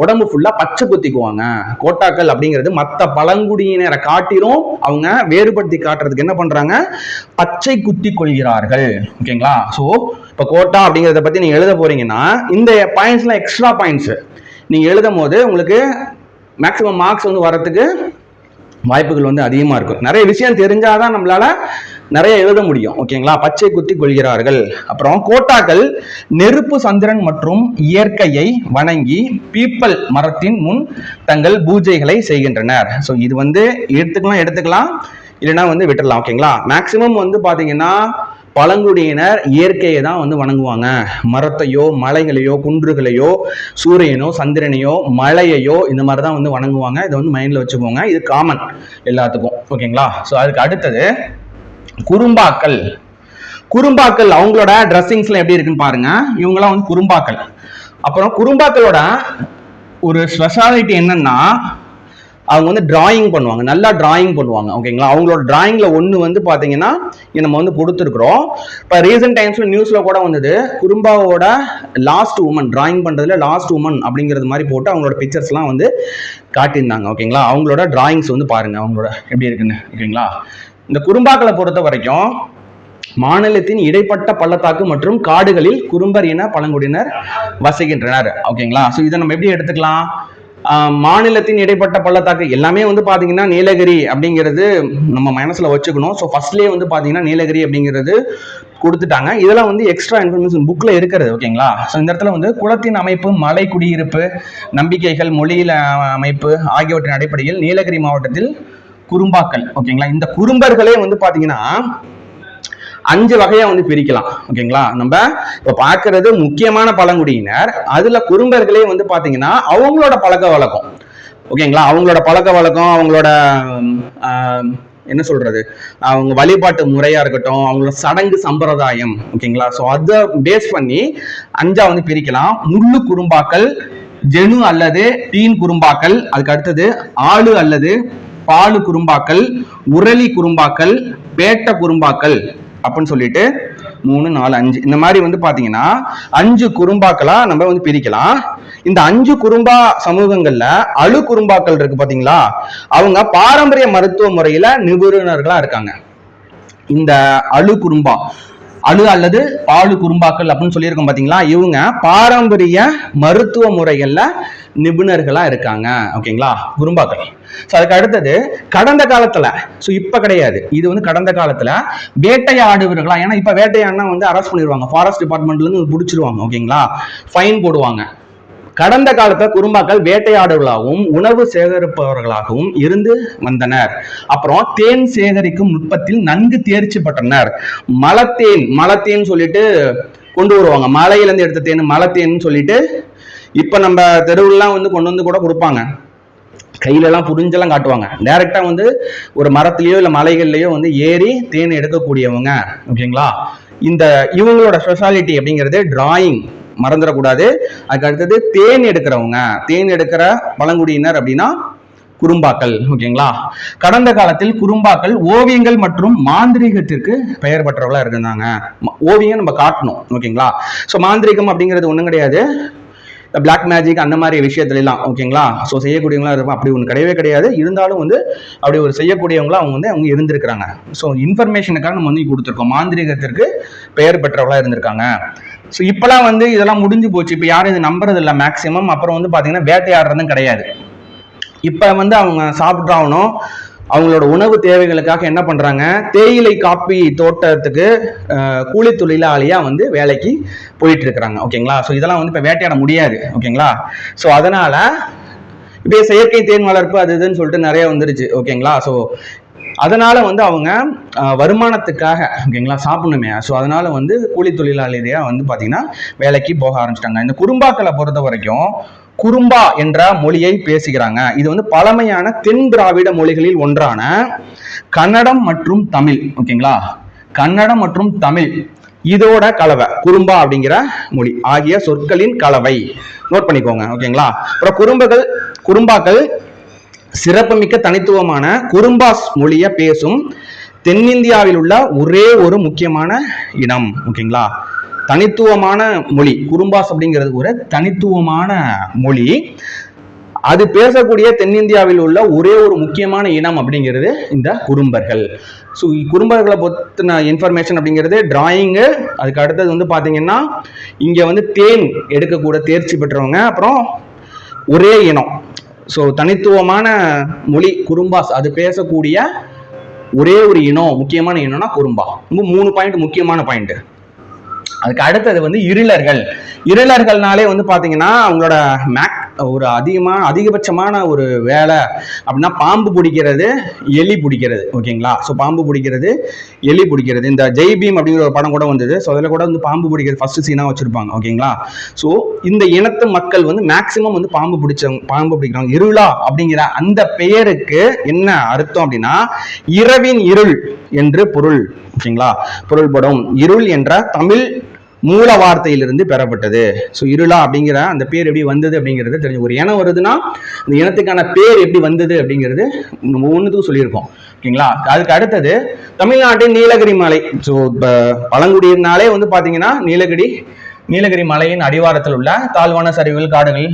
உடம்பு ஃபுல்லா பச்சை குத்திக்குவாங்க. கோட்டாக்கள் அப்படிங்கிறது மற்ற பழங்குடியினரை காட்டிலும் அவங்க வேறுபடுத்தி காட்டுறதுக்கு என்ன பண்றாங்க, பச்சை குத்தி கொள்கிறார்கள். ஓகேங்களா? ஸோ இப்போ கோட்டா அப்படிங்கிறத பத்தி நீங்க எழுத போறீங்கன்னா இந்த பாயிண்ட்ஸ்லாம் எக்ஸ்ட்ரா பாயிண்ட்ஸ் நீங்க எழுதும் போது உங்களுக்கு மேக்சிமம் மார்க்ஸ் வந்து வரதுக்கு வாய்ப்புகள் வந்து அதிகமா இருக்கும். நிறைய விஷயம் தெரிஞ்சாதான் நம்மளால நிறைய எழுத முடியும். ஓகேங்களா? பச்சை குத்தி கொள்கிறார்கள். அப்புறம் கோட்டாக்கள் நெருப்பு, சந்திரன் மற்றும் இயற்கையை வணங்கி பீப்பல் மரத்தின் முன் தங்கள் பூஜைகளை செய்கின்றனர். ஸோ இது வந்து எடுத்துக்கலாம் இல்லைன்னா வந்து விட்டுடலாம். ஓகேங்களா? மேக்சிமம் வந்து பாத்தீங்கன்னா பழங்குடியினர் இயற்கையை தான் வந்து வணங்குவாங்க. மரத்தையோ, மலைகளையோ, குன்றுகளையோ, சூரியனோ, சந்திரனையோ, மலையையோ இந்த மாதிரி தான் வந்து வணங்குவாங்க. இதை வந்து மைண்ட்ல வச்சுக்கோங்க. இது காமன் எல்லாத்துக்கும். ஓகேங்களா? ஸோ அதுக்கு அடுத்தது குறும்பாக்கள் அவங்களோட ட்ரெஸ்ஸிங்ஸ்ல எப்படி இருக்குன்னு பாருங்க. இவங்கெல்லாம் வந்து குறும்பாக்கள். அப்புறம் குறும்பாக்களோட ஒரு ஸ்பெஷாலிட்டி என்னன்னா அவங்க வந்து டிராயிங் பண்ணுவாங்க, நல்லா டிராயிங் பண்ணுவாங்க. ஓகேங்களா, அவங்களோட டிராயிங்ல ஒன்று வந்து பார்த்தீங்கன்னா நம்ம வந்து கொடுத்துருக்குறோம். இப்போ ரீசெண்ட் டைம்ஸ்ல நியூஸ்ல கூட வந்தது, குறும்பாவோட லாஸ்ட் உமன், டிராயிங் பண்றதுல லாஸ்ட் உமன் அப்படிங்கிறது மாதிரி போட்டு அவங்களோட பிக்சர்ஸ்லாம் வந்து காட்டியிருந்தாங்க. ஓகேங்களா, அவங்களோட டிராயிங்ஸ் வந்து பாருங்க அவங்களோட எப்படி இருக்குன்னு. ஓகேங்களா, இந்த குறும்பாக்களை பொறுத்த வரைக்கும் மாநிலத்தின் இடைப்பட்ட பள்ளத்தாக்கு மற்றும் காடுகளில் குறும்பர் இன பழங்குடியினர் வசிக்கின்றனர். ஓகேங்களா, ஸோ இதை நம்ம எப்படி எடுத்துக்கலாம்? மாநிலத்தின் இடைப்பட்ட பள்ளத்தாக்கு எல்லாமே வந்து பாத்தீங்கன்னா நீலகிரி அப்படிங்கிறது நம்ம மனசுல வச்சுக்கணும். ஸோ ஃபர்ஸ்ட்லேயே வந்து பாத்தீங்கன்னா நீலகிரி அப்படிங்கிறது கொடுத்துட்டாங்க. இதெல்லாம் வந்து எக்ஸ்ட்ரா இன்ஃபர்மேஷன் புக்ல இருக்கிறது. ஓகேங்களா, ஸோ இந்த இடத்துல வந்து குளத்தின் அமைப்பு, மலை குடியிருப்பு, நம்பிக்கைகள், மொழியில அமைப்பு ஆகியவற்றின் அடிப்படையில் நீலகிரி மாவட்டத்தில் குறும்பாக்கள். ஓகேங்களா, இந்த குறும்பர்களே வந்து பாத்தீங்கன்னா 5 வகையா வந்து பிரிக்கலாம். ஓகேங்களா, நம்ம இப்ப பாக்குறது முக்கியமான பழங்குடியினர், அதுல குறும்பர்களே வந்து பாத்தீங்கன்னா அவங்களோட பழக்க வழக்கம். ஓகேங்களா, அவங்களோட பழக்க வழக்கம், அவங்களோட என்ன சொல்றது, அவங்க வழிபாட்டு முறையா இருக்கட்டும், அவங்களோட சடங்கு சம்பிரதாயம். ஓகேங்களா, ஸோ அதை பேஸ் பண்ணி 5ஆ வந்து பிரிக்கலாம். முள்ளு குறும்பாக்கள், ஜெனு அல்லது டீன் குறும்பாக்கள், அதுக்கு அடுத்தது ஆளு அல்லது பாலு குறும்பாக்கள், உரளி குறும்பாக்கள், பேட்ட குறும்பாக்கள் அப்படின்னு சொல்லிட்டு 3, 4, 5 இந்த மாதிரி வந்து பாத்தீங்கன்னா 5 குறும்பாக்களா நம்ம வந்து பிரிக்கலாம். இந்த 5 குறும்பா சமூகங்கள்ல அழு குறும்பாக்கள் இருக்கு பாத்தீங்களா, அவங்க பாரம்பரிய மருத்துவ முறையில நிபுணர்களா இருக்காங்க. இந்த அழு குறும்பா, அழு அல்லது பாலு குறும்பாக்கள் அப்படின்னு சொல்லியிருக்கோம் பாத்தீங்களா, இவங்க பாரம்பரிய மருத்துவ முறைகள்ல நிபுணர்களா இருக்காங்க. ஓகேங்களா, குறும்பாக்கள். ஸோ அதுக்கு அடுத்தது கடந்த காலத்துல, ஸோ இப்ப கிடையாது, இது வந்து கடந்த காலத்துல வேட்டையாடுவர்களா, ஏன்னா இப்ப வேட்டையாடினா வந்து அரெஸ்ட் பண்ணிடுவாங்க, ஃபாரஸ்ட் டிபார்ட்மெண்ட்ல இருந்து பிடிச்சிருவாங்க. ஓகேங்களா, ஃபைன் போடுவாங்க. கடந்த காலத்துல குறும்பாக்கள் வேட்டையாடுகளாகவும் உணவு சேகரிப்பவர்களாகவும் இருந்து வந்தனர். அப்புறம் தேன் சேகரிக்கும் நுட்பத்தில் நன்கு தேர்ச்சி பெற்றனர். மலத்தேன் சொல்லிட்டு கொண்டு வருவாங்க, மலையில இருந்து எடுத்த தேன் மலத்தேன்னு சொல்லிட்டு இப்ப நம்ம தெருவுலாம் வந்து கொண்டு வந்து கூட கொடுப்பாங்க, கையில எல்லாம் புரிஞ்செல்லாம் காட்டுவாங்க. டைரக்டா வந்து ஒரு மரத்திலேயோ இல்ல மலைகள்லயோ வந்து ஏறி தேன் எடுக்கக்கூடியவங்க. ஓகேங்களா, இந்த இவங்களோட ஸ்பெஷாலிட்டி அப்படிங்கிறது டிராயிங், மறந்துடக்கூடாது. அதுக்கு அடுத்தது தேன் எடுக்கிறவங்க, தேன் எடுக்கிற பழங்குடியினர் அப்படின்னா குறும்பாக்கள். ஓகேங்களா, கடந்த காலத்தில் குறும்பாக்கள் ஓவியங்கள் மற்றும் மாந்திரீகத்திற்கு பெயர் பெற்றவர்களா இருந்தாங்க. ஓவியம் நம்ம காட்டணும். ஓகேங்களா, ஸோ மாந்திரீகம் அப்படிங்கிறது ஒன்றும் கிடையாது, பிளாக் மேஜிக் அந்த மாதிரி விஷயத்துல எல்லாம். ஓகேங்களா, ஸோ செய்யக்கூடியவங்களா இருக்கும், அப்படி ஒன்று கிடையவே கிடையாது. இருந்தாலும் வந்து அப்படி ஒரு செய்யக்கூடியவங்களா அவங்க இருந்திருக்கிறாங்க. ஸோ இன்ஃபர்மேஷனுக்காக நம்ம வந்து கொடுத்துருக்கோம், மாந்திரிகத்திற்கு பெயர் பெற்றவங்களா இருந்திருக்காங்க. ஸோ இப்பெல்லாம் வந்து இதெல்லாம் முடிஞ்சு போச்சு, இப்போ யாரும் இது நம்புறது இல்லை மேக்சிமம். அப்புறம் வந்து பார்த்தீங்கன்னா வேட்டையாடுறதும் கிடையாது. இப்போ வந்து அவங்க சாப்பிட்டாகணும், அவங்களோட உணவு தேவைகளுக்காக என்ன பண்றாங்க, தேயிலை காப்பி தோட்டத்துக்கு கூலி தொழிலாளியா வந்து வேலைக்கு போயிட்டு இருக்கிறாங்க. ஓகேங்களா, ஸோ இதெல்லாம் வந்து இப்போ வேட்டையாட முடியாது. ஓகேங்களா, ஸோ அதனால இப்போ செயற்கை தேன் வளர்ப்பு அது இதுன்னு சொல்லிட்டு நிறைய வந்துருச்சு. ஓகேங்களா, ஸோ அதனால வந்து அவங்க வருமானத்துக்காக, ஓகேங்களா, சாப்பிடணுமே, ஸோ அதனால வந்து கூலி தொழிலாளியா வந்து பார்த்தீங்கன்னா வேலைக்கு போக ஆரம்பிச்சிட்டாங்க. இந்த குறும்பாக்களை பொறுத்த வரைக்கும் குறும்பா என்ற மொழியை பேசுகிறாங்க. இது வந்து பழமையான தென் திராவிட மொழிகளில் ஒன்றான கன்னடம் மற்றும் தமிழ். ஓகேங்களா, கன்னடம் மற்றும் தமிழ் இதோட கலவை குறும்பா அப்படிங்கிற மொழி ஆகிய சொற்களின் கலவை. நோட் பண்ணிக்கோங்க. ஓகேங்களா, அப்புறம் குறும்பாக்கள் சிறப்புமிக்க தனித்துவமான குறும்பாஸ் மொழியை பேசும் தென்னிந்தியாவில் உள்ள ஒரே ஒரு முக்கியமான இனம். ஓகேங்களா, தனித்துவமான மொழி குறும்பாஸ் அப்படிங்கிறது ஒரு தனித்துவமான மொழி, அது பேசக்கூடிய தென்னிந்தியாவில் உள்ள ஒரே ஒரு முக்கியமான இனம் அப்படிங்கிறது இந்த குறும்பர்கள். ஸோ குறும்பர்களை பற்றின இன்ஃபர்மேஷன் அப்படிங்கிறது டிராயிங்கு. அதுக்கு அடுத்தது வந்து பார்த்தீங்கன்னா இங்கே வந்து தேன் எடுக்கக்கூட தேர்ச்சி பெற்றவங்க, அப்புறம் ஒரே இனம். ஸோ தனித்துவமான மொழி குறும்பாஸ், அது பேசக்கூடிய ஒரே ஒரு இனம், முக்கியமான இனம்னா குறும்பா. 3 பாயிண்ட் முக்கியமான பாயிண்ட். அதுக்கு அடுத்தது வந்து இருளர்கள்னாலே வந்து பாத்தீங்கன்னா அவங்களோட ஒரு அதிகபட்சமான ஒரு வேலை அப்படின்னா பாம்பு பிடிக்கிறது, எலி பிடிக்கிறது. ஓகேங்களா, ஸோ பாம்பு பிடிக்கிறது, எலி பிடிக்கிறது. இந்த ஜெய் பீம் அப்படிங்கிற ஒரு படம் கூட வந்தது. ஸோ அதில் கூட வந்து பாம்பு பிடிக்கிறது ஃபர்ஸ்ட் சீனா வச்சிருப்பாங்க. ஓகேங்களா, ஸோ இந்த இனத்து மக்கள் வந்து மேக்சிமம் வந்து பாம்பு பிடிக்கிறாங்க. இருளா அப்படிங்கிற அந்த பெயருக்கு என்ன அர்த்தம் அப்படின்னா இரவின் இருள் என்று பொருள். ஓகேங்களா, பொருள்படும். இருள் என்ற தமிழ் மூல வார்த்தையிலிருந்து பெறப்பட்டது. ஸோ இருளா அப்படிங்கிற அந்த பேர் எப்படி வந்தது அப்படிங்கிறது தெரிஞ்சு, ஒரு இனம் வருதுன்னா அந்த இனத்துக்கான பேர் எப்படி வந்தது அப்படிங்கிறது நம்ம ஒன்றுத்துக்கும் சொல்லியிருக்கோம். ஓகேங்களா. அதுக்கு அடுத்தது தமிழ்நாட்டின் நீலகிரி மலை. ஸோ இப்போ பழங்குடியினாலே வந்து பார்த்தீங்கன்னா நீலகிரி மலையின் அடிவாரத்தில் உள்ள தாழ்வான சரிவுகள், காடுகள்,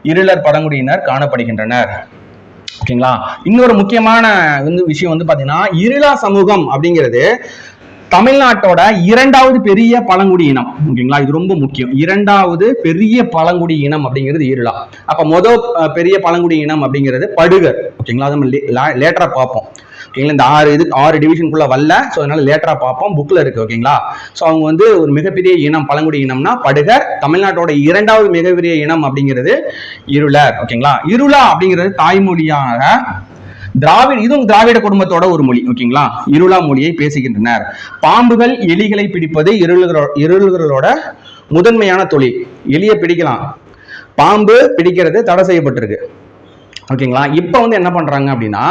இருளர் பழங்குடியினர் காணப்படுகின்றனர். ஓகேங்களா. இன்னொரு முக்கியமான விஷயம் வந்து பாத்தீங்கன்னா, இருளா சமூகம் அப்படிங்கிறது தமிழ்நாட்டோட இரண்டாவது பெரிய பழங்குடி இனம். ஓகேங்களா. இது ரொம்ப முக்கியம். இரண்டாவது பெரிய பழங்குடி இனம் அப்படிங்கிறது இருளா. அப்ப முதல் பெரிய பழங்குடி இனம் அப்படிங்கிறது படுகர். ஓகேங்களா. அது நம்ம லேட்டரா பார்ப்போம். ஓகேங்களா. இந்த 6 டிவிஷனுக்குள்ள வரல. ஸோ அதனால லேட்டரா பார்ப்போம், புக்ல இருக்கு. ஓகேங்களா. ஸோ அவங்க வந்து ஒரு மிகப்பெரிய இனம், பழங்குடி இனம்னா படுகர். தமிழ்நாட்டோட இரண்டாவது மிகப்பெரிய இனம் அப்படிங்கிறது இருளர். ஓகேங்களா. இருளா அப்படிங்கிறது தாய்மொழியாக இதுவும் திராவிட குடும்பத்தோட ஒரு மொழி. ஓகேங்களா. இருளா மொழியை பேசுகின்றனர். பாம்புகள், எலிகளை பிடிப்பது இருளர்களோட முதன்மையான தொழில். எலியை பிடிக்கலாம், பாம்பு பிடிக்கிறது தடை செய்யப்பட்டிருக்கு. ஓகேங்களா. இப்போ வந்து என்ன பண்றாங்க அப்படின்னா,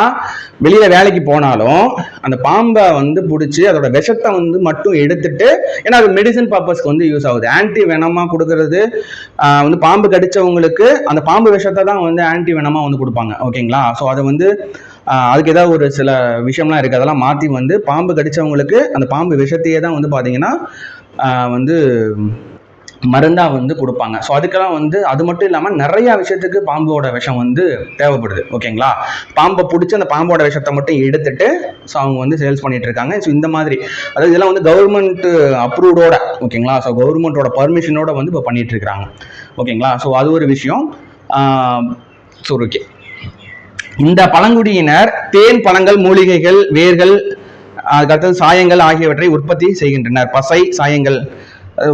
வெளியில வேலைக்கு போனாலும் அந்த பாம்பை வந்து பிடிச்சி அதோட விஷத்தை வந்து மட்டும் எடுத்துட்டு, ஏன்னா அது மெடிசன் பர்பஸ்க்கு வந்து யூஸ் ஆகுது. ஆன்டி வெனமா கொடுக்கறது வந்து பாம்பு கடிச்சவங்களுக்கு அந்த பாம்பு விஷத்தை தான் வந்து ஆன்டி வெனமா வந்து கொடுப்பாங்க. ஓகேங்களா. ஸோ அதை வந்து அதுக்கு ஏதாவது ஒரு சில விஷயம்லாம் இருக்கு, அதெல்லாம் மாற்றி வந்து பாம்பு கடிச்சவங்களுக்கு அந்த பாம்பு விஷத்தையே தான் வந்து பார்த்தீங்கன்னா வந்து மருந்தா வந்து கொடுப்பாங்க. ஸோ அதுக்கெல்லாம் வந்து அது மட்டும் இல்லாமல் நிறைய விஷயத்துக்கு பாம்போட விஷம் வந்து தேவைப்படுது. ஓகேங்களா. பாம்பை பிடிச்சி அந்த பாம்போட விஷத்தை மட்டும் எடுத்துட்டு ஸோ அவங்க வந்து சேல்ஸ் பண்ணிட்டு இருக்காங்க. ஸோ இந்த மாதிரி அதாவது இதெல்லாம் வந்து கவர்மெண்ட் அப்ரூவ்டோட, ஓகேங்களா, ஸோ கவர்மெண்டோட பர்மிஷனோட வந்து இப்போ பண்ணிட்டு இருக்காங்க. ஓகேங்களா. ஸோ அது ஒரு விஷயம். ஸோ ஓகே, இந்த பழங்குடியினர் தேன், பழங்கள், மூலிகைகள், வேர்கள், அதுக்கடுத்தது சாயங்கள் ஆகியவற்றை உற்பத்தி செய்கின்றனர். பசை சாயங்கள்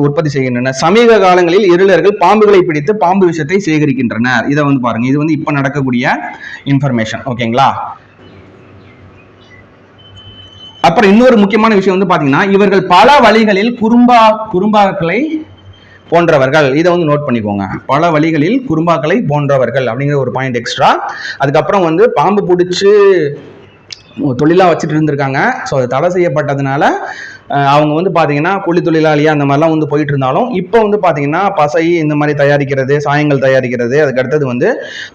உற்பத்தி செய்கின்றனர். சமீப காலங்களில் இருளர்கள் பாம்புகளை பிடித்து பாம்பு விஷத்தை சேகரிக்கின்றனர். இதை வந்து பாருங்க, இது வந்து இப்ப நடக்கக்கூடிய இன்ஃபர்மேஷன். ஓகேங்களா. அப்புறம் இன்னொரு முக்கியமான விஷயம் வந்து பாத்தீங்கன்னா, இவர்கள் பல வழிகளில் குறும்பாக்களை போன்றவர்கள். இதை வந்து நோட் பண்ணிக்கோங்க. பல வழிகளில் குறும்பாக்களை போன்றவர்கள் அப்படிங்கிற ஒரு பாயிண்ட் எக்ஸ்ட்ரா. அதுக்கப்புறம் வந்து பாம்பு பிடிச்சி தொழிலா வச்சுட்டு இருந்திருக்காங்க. ஸோ அது தடை செய்யப்பட்டதுனால அவங்க வந்து பார்த்தீங்கன்னா கூலி தொழிலாளியா அந்த மாதிரிலாம் வந்து போயிட்டு இருந்தாலும், இப்போ வந்து பார்த்தீங்கன்னா பசை இந்த மாதிரி தயாரிக்கிறது, சாயங்கள் தயாரிக்கிறது, அதுக்கு அடுத்தது வந்து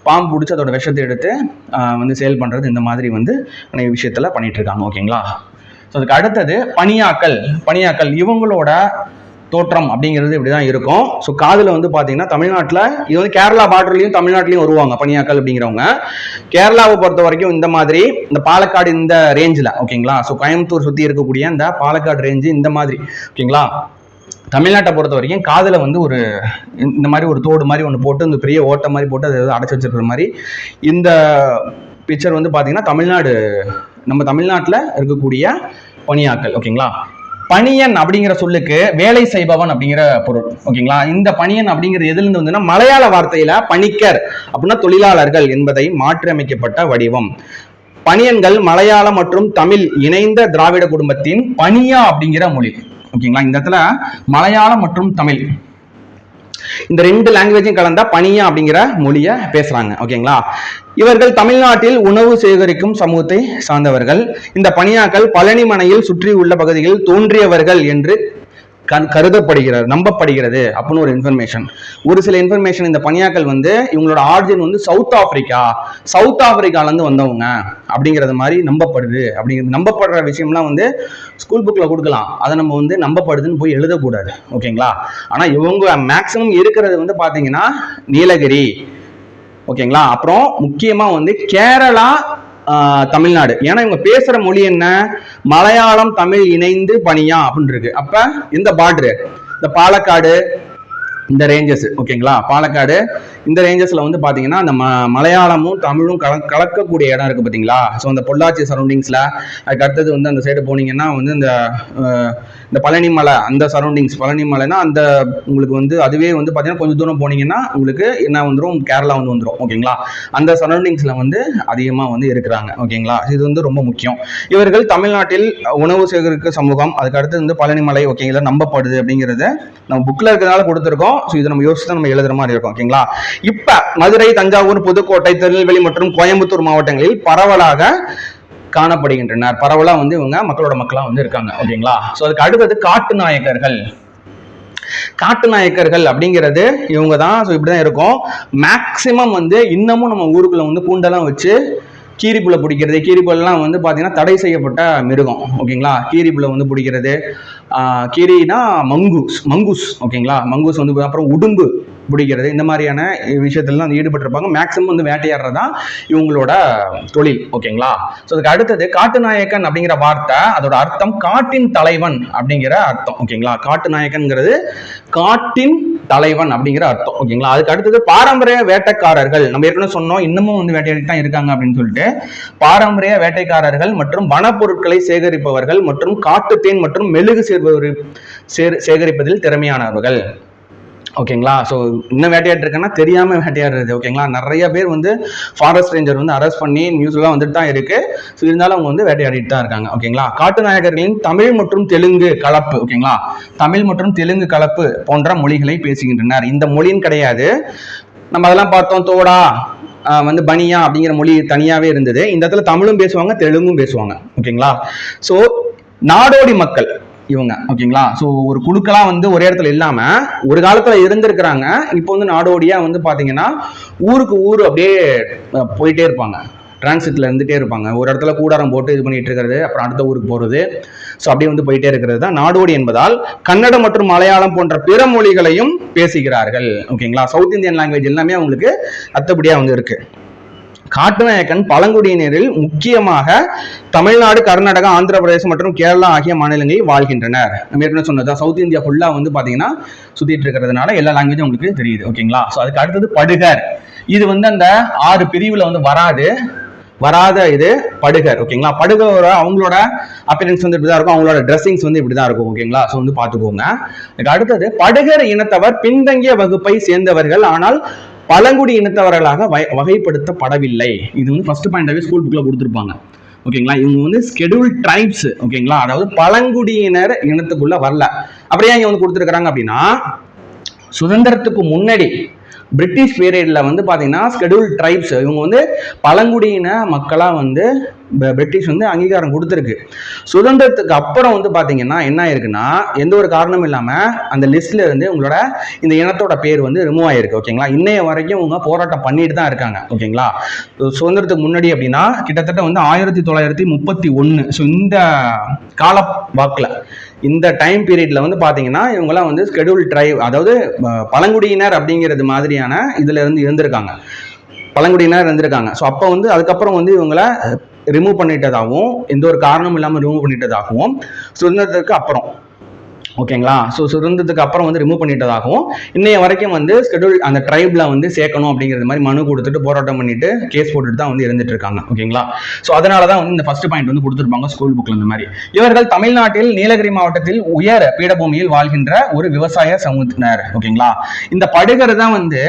பாம்பு பிடிச்சி அதோட விஷத்தை எடுத்து வந்து சேல் பண்ணுறது, இந்த மாதிரி வந்து நிறைய விஷயத்தில் பண்ணிட்டு இருக்காங்க. ஓகேங்களா. ஸோ அதுக்கு அடுத்தது பணியாக்கள் இவங்களோட தோற்றம் அப்படிங்கிறது இப்படிதான் இருக்கும். ஸோ காதுல வந்து பாத்தீங்கன்னா தமிழ்நாட்டில் இது வந்து கேரளா பார்டர்லையும் தமிழ்நாட்டிலையும் வருவாங்க பணியாக்கள் அப்படிங்கிறவங்க. கேரளாவை பொறுத்த வரைக்கும் இந்த மாதிரி இந்த பாலக்காடு இந்த ரேஞ்சில். ஓகேங்களா. ஸோ கோயம்புத்தூர் சுற்றி இருக்கக்கூடிய இந்த பாலக்காடு ரேஞ்சு இந்த மாதிரி. ஓகேங்களா. தமிழ்நாட்டை பொறுத்த வரைக்கும் காதுல வந்து ஒரு இந்த மாதிரி ஒரு தோடு மாதிரி ஒன்று போட்டு இந்த பெரிய ஓட்டை மாதிரி போட்டு அதை அடைச்சி வச்சிருக்கிற மாதிரி இந்த பிக்சர் வந்து பாத்தீங்கன்னா நம்ம தமிழ்நாட்டில் இருக்கக்கூடிய பணியாக்கள். ஓகேங்களா. பணியன் அப்படிங்கிற சொல்லுக்கு வேலை செய்பவன் அப்படிங்கிற பொருள். ஓகேங்களா. இந்த பணியன் அப்படிங்கிறது எதுல இருந்து வந்து மலையாள வார்த்தையில பணிக்கர் அப்படின்னா தொழிலாளர்கள் என்பதை மாற்றி அமைக்கப்பட்ட வடிவம். பணியன்கள் மலையாளம் மற்றும் தமிழ் இணைந்த திராவிட குடும்பத்தின் பனியா அப்படிங்கிற மொழி. ஓகேங்களா. இந்த இடத்துல மலையாளம் மற்றும் தமிழ் இந்த 2 லாங்குவேஜும் கலந்தா பனியா அப்படிங்கிற மொழியை பேசுறாங்க. ஓகேங்களா. இவர்கள் தமிழ்நாட்டில் உணவு சேகரிக்கும் சமூகத்தை சார்ந்தவர்கள். இந்த பணியாக்கள் பழனிமனையில் சுற்றி உள்ள பகுதிகளில் தோன்றியவர்கள் என்று நம்பப்படுகிறது அப்படின்னு ஒரு இன்ஃபர்மேஷன். ஒரு சில இன்ஃபர்மேஷன், இந்த பணியாக்கள் வந்து இவங்களோட ஆரிஜின் வந்து சவுத் ஆப்பிரிக்கால இருந்து வந்தவங்க அப்படிங்கிறது மாதிரி நம்பப்படுது. அப்படிங்கிறது நம்பப்படுற விஷயம்லாம் வந்து ஸ்கூல் புக்ல கொடுக்கலாம், அதை நம்ம வந்து நம்பப்படுதுன்னு போய் எழுதக்கூடாது. ஓகேங்களா. ஆனா இவங்க மேக்சிமம் இருக்கிறது வந்து பாத்தீங்கன்னா நீலகிரி. ஓகேங்களா. அப்புறம் முக்கியமா வந்து கேரளா, தமிழ்நாடு. ஏன்னா இவங்க பேசுற மொழி என்ன, மலையாளம் தமிழ் இணைந்து பனியா அப்படின்னு இருக்கு. அப்ப இந்த பார்டரு இந்த பாலக்காடு இந்த ரேஞ்சஸ். ஓகேங்களா. பாலக்காடு இந்த ரேஞ்சஸ்ல வந்து பாத்தீங்கன்னா அந்த மலையாளமும் தமிழும் கலக்கக்கூடிய இடம் இருக்கு பாத்தீங்களா. ஸோ அந்த பொள்ளாச்சி சரௌண்டிங்ஸ்ல, அதுக்கு அடுத்தது வந்து அந்த சைடு போனீங்கன்னா வந்து இந்த பழனிமலை அந்த சரௌண்டிங்ஸ், பழனிமலைனா அந்த உங்களுக்கு வந்து அதுவே வந்து பாத்தீங்கன்னா கொஞ்சம் தூரம் போனீங்கன்னா உங்களுக்கு என்ன வந்துடும், கேரளா வந்து வந்துடும். ஓகேங்களா. அந்த சரௌண்டிங்ஸ்ல வந்து அதிகமா வந்து இருக்கிறாங்க. ஓகேங்களா. இது வந்து ரொம்ப முக்கியம். இவர்கள் தமிழ்நாட்டில் உணவு சேகரிக்க சமூகம், அதுக்கு அடுத்து வந்து பழனிமலை. ஓகேங்களா. நம்பப்படுது அப்படிங்கிறத நம்ம புக்ல இருக்கிறதுனால கொடுத்துருக்கோம். ஸோ இதை நம்ம யோசிச்சு நம்ம எழுதுற மாதிரி இருக்கும். ஓகேங்களா. இப்ப மதுரை, தஞ்சாவூர், புதுக்கோட்டை, திருநெல்வேலி மற்றும் கோயம்புத்தூர் மாவட்டங்களில் பரவலாக காணப்படுகின்றனர். பரவலா வந்து இவங்க மக்களா வந்து இருக்காங்க. ஓகேங்களா. ஸோ அதுக்கு அடுத்தது காட்டு நாயக்கர்கள். காட்டு நாயக்கர்கள் அப்படிங்கிறது இவங்க தான். ஸோ இப்படிதான் இருக்கும். மேக்சிமம் வந்து இன்னமும் நம்ம ஊருக்குள்ள வந்து கூண்டெல்லாம் வச்சு கீரிப்புள்ள பிடிக்கிறது, கீரிப்புல்லாம் வந்து பார்த்தீங்கன்னா தடை செய்யப்பட்ட மிருகம். ஓகேங்களா, கீரிப்புள்ள வந்து பிடிக்கிறது, கீரினா மங்கூஸ். ஓகேங்களா, மங்கூஸ் வந்து அப்புறம் உடும்பு பிடிக்கிறது, இந்த மாதிரியான விஷயத்துலாம் வந்து ஈடுபட்டிருப்பாங்க. மேக்சிமம் வந்து வேட்டையாடுறதா இவங்களோட தொழில். ஓகேங்களா, ஸோ அதுக்கு அடுத்தது காட்டுநாயக்கன் அப்படிங்கிற வார்த்தை, அதோட அர்த்தம் காட்டின் தலைவன் அப்படிங்கிற அர்த்தம். ஓகேங்களா, காட்டுநாயக்கன்ங்கிறது காட்டின் தலைவன் அப்படிங்கிற அர்த்தம். ஓகேங்களா, அதுக்கு அடுத்தது பாரம்பரிய வேட்டைக்காரர்கள். நம்ம ஏற்கனவே சொன்னோம் இன்னமும் வந்து வேட்டையாடி தான் இருக்காங்க அப்படின்னு சொல்லிட்டு. பாரம்பரிய வேட்டைக்காரர்கள் மற்றும் வனப்பொருட்களை சேகரிப்பவர்கள் மற்றும் காட்டுத்தேன் மற்றும் மெழுகு சேகரிப்பதில் திறமையானவர்கள். ஓகேங்களா, ஸோ இன்னும் வேட்டையாட்டு இருக்கேன்னா தெரியாம வேட்டையாடுறது. ஓகேங்களா, நிறைய பேர் வந்து ஃபாரஸ்ட் ரேஞ்சர் வந்து அரெஸ்ட் பண்ணி நியூஸ்லாம் வந்துட்டு தான் இருக்கு. ஸோ இருந்தாலும் அவங்க வந்து வேட்டையாடிட்டு தான் இருக்காங்க. ஓகேங்களா, காட்டுநாயகர்களின் தமிழ் மற்றும் தெலுங்கு கலப்பு. ஓகேங்களா, தமிழ் மற்றும் தெலுங்கு கலப்பு போன்ற மொழிகளை பேசுகின்றனர். இந்த மொழின்னு கிடையாது, நம்ம அதெல்லாம் பார்த்தோம். தோடா வந்து பனியா அப்படிங்கிற மொழி தனியாவே இருந்தது. இந்த இடத்துல தமிழும் பேசுவாங்க, தெலுங்கும் பேசுவாங்க. ஓகேங்களா, ஸோ நாடோடி மக்கள் இவங்க. ஓகேங்களா, ஸோ ஒரு குழுக்கெல்லாம் வந்து ஒரே இடத்துல இல்லாம ஒரு காலத்துல இருந்திருக்கிறாங்க. இப்போ வந்து நாடோடியா வந்து பாத்தீங்கன்னா ஊருக்கு ஊர் அப்படியே போயிட்டே இருப்பாங்க, டிரான்சிட்ல இருந்துட்டே இருப்பாங்க. ஒரு இடத்துல கூடாரம் போட்டு இது பண்ணிட்டு இருக்கிறது, அப்புறம் அடுத்த ஊருக்கு போறது. ஸோ அப்படியே வந்து போயிட்டே இருக்கிறது தான் நாடோடி என்பதால். கன்னடம் மற்றும் மலையாளம் போன்ற பிற மொழிகளையும் பேசுகிறார்கள். ஓகேங்களா, சவுத் இந்தியன் லாங்குவேஜ் எல்லாமே அவங்களுக்கு அத்தபடியா வந்து இருக்கு. காட்டுநாயக்கன் பழங்குடியினரில் முக்கியமாக தமிழ்நாடு, கர்நாடகா, ஆந்திர பிரதேசம் மற்றும் கேரளா ஆகிய மாநிலங்களில் வாழ்கின்றனர். நம்ம ஏற்கனவே சொன்னதான் சவுத் இந்தியா ஃபுல்லா வந்து பாத்தீங்கன்னா சுத்திட்டு இருக்கிறதுனால எல்லா லாங்குவேஜும் உங்களுக்கு தெரியுது. ஓகேங்களா, ஸோ அதுக்கு அடுத்தது படுகர். இது வந்து அந்த 6 பிரிவுல வந்து வராத இது படுகர். ஓகேங்களா, படுகரோட அவங்களோட அப்பியரன்ஸ் வந்து இப்படிதான் இருக்கும், அவங்களோட ட்ரெஸ்ஸிங்ஸ் வந்து இப்படிதான் இருக்கும். ஓகேங்களா, ஸோ வந்து பார்த்துக்கோங்க. அடுத்தது படுகர் இனத்தவர் பின்தங்கிய வகுப்பை சேர்ந்தவர்கள், ஆனால் பழங்குடி இனத்தவர்களாக வகைப்படுத்தப்படவில்லை. இது வந்து ஃபர்ஸ்ட் பாயிண்டாவே ஸ்கூல் புக்ல கொடுத்துருப்பாங்க. ஓகேங்களா, இவங்க வந்து ஸ்கெடியூல் ட்ரைப்ஸ். ஓகேங்களா, அதாவது பழங்குடியினர் இனத்துக்குள்ள வரல. அப்படியே இங்க வந்து கொடுத்துருக்காங்க அப்படின்னா, சுதந்திரத்துக்கு முன்னாடி பிரிட்டிஷ் பீரியட்ல வந்து பாத்தீங்கன்னா ஸ்கெடியூல் ட்ரைப்ஸ் இவங்க வந்து பழங்குடியின மக்களா வந்து பிரிட்டிஷ் வந்து அங்கீகாரம் கொடுத்துருக்கு. சுதந்திரத்துக்கு அப்புறம் வந்து பாத்தீங்கன்னா என்ன ஆயிருக்குன்னா, எந்த ஒரு காரணமும் இல்லாம அந்த லிஸ்ட்ல இருந்து உங்களோட இந்த இனத்தோட பேர் வந்து ரிமூவ் ஆயிருக்கு. ஓகேங்களா, இன்னைய வரைக்கும் உங்க போராட்டம் பண்ணிட்டு தான் இருக்காங்க. ஓகேங்களா, சுதந்திரத்துக்கு முன்னாடி அப்படின்னா கிட்டத்தட்ட வந்து 1931. ஸோ இந்த கால வாக்குல இந்த டைம் பீரியட்ல வந்து பாத்தீங்கன்னா இவங்கெல்லாம் வந்து ஸ்கெடியூல் ட்ரைப், அதாவது பழங்குடியினர் அப்படிங்கிறது மாதிரியான இதுல இருந்து இருந்திருக்காங்க, பழங்குடியினர் இருந்திருக்காங்க. ஸோ அப்போ வந்து அதுக்கப்புறம் வந்து இவங்களை ரிமூவ் பண்ணிட்டதாகவும், எந்த ஒரு காரணமும் இல்லாமல் ரிமூவ் பண்ணிட்டதாகவும் சுதந்திரத்துக்கு அப்புறம். ஓகேங்களா, ஸோ சுதந்திரத்துக்கு அப்புறம் வந்து ரிமூவ் பண்ணிட்டதாகவும் இன்னைய வரைக்கும் வந்து ஸ்கெடியூல் அந்த ட்ரைப்ல வந்து சேர்க்கணும் அப்படிங்கிறது மாதிரி மனு கொடுத்துட்டு போராட்டம் பண்ணிட்டு கேஸ் போட்டுட்டு தான் வந்து இருந்துட்டு இருக்காங்க. ஓகேங்களா, ஸோ அதனால தான் வந்து இந்த ஃபர்ஸ்ட் பாயிண்ட் வந்து கொடுத்துருப்பாங்க ஸ்கூல் புக்ல. இந்த மாதிரி இவர்கள் தமிழ்நாட்டில் நீலகிரி மாவட்டத்தில் உயர் பீடபூமியில் வாழ்கின்ற ஒரு விவசாய சமூகத்தினர். ஓகேங்களா, இந்த படுகர் தான் வந்து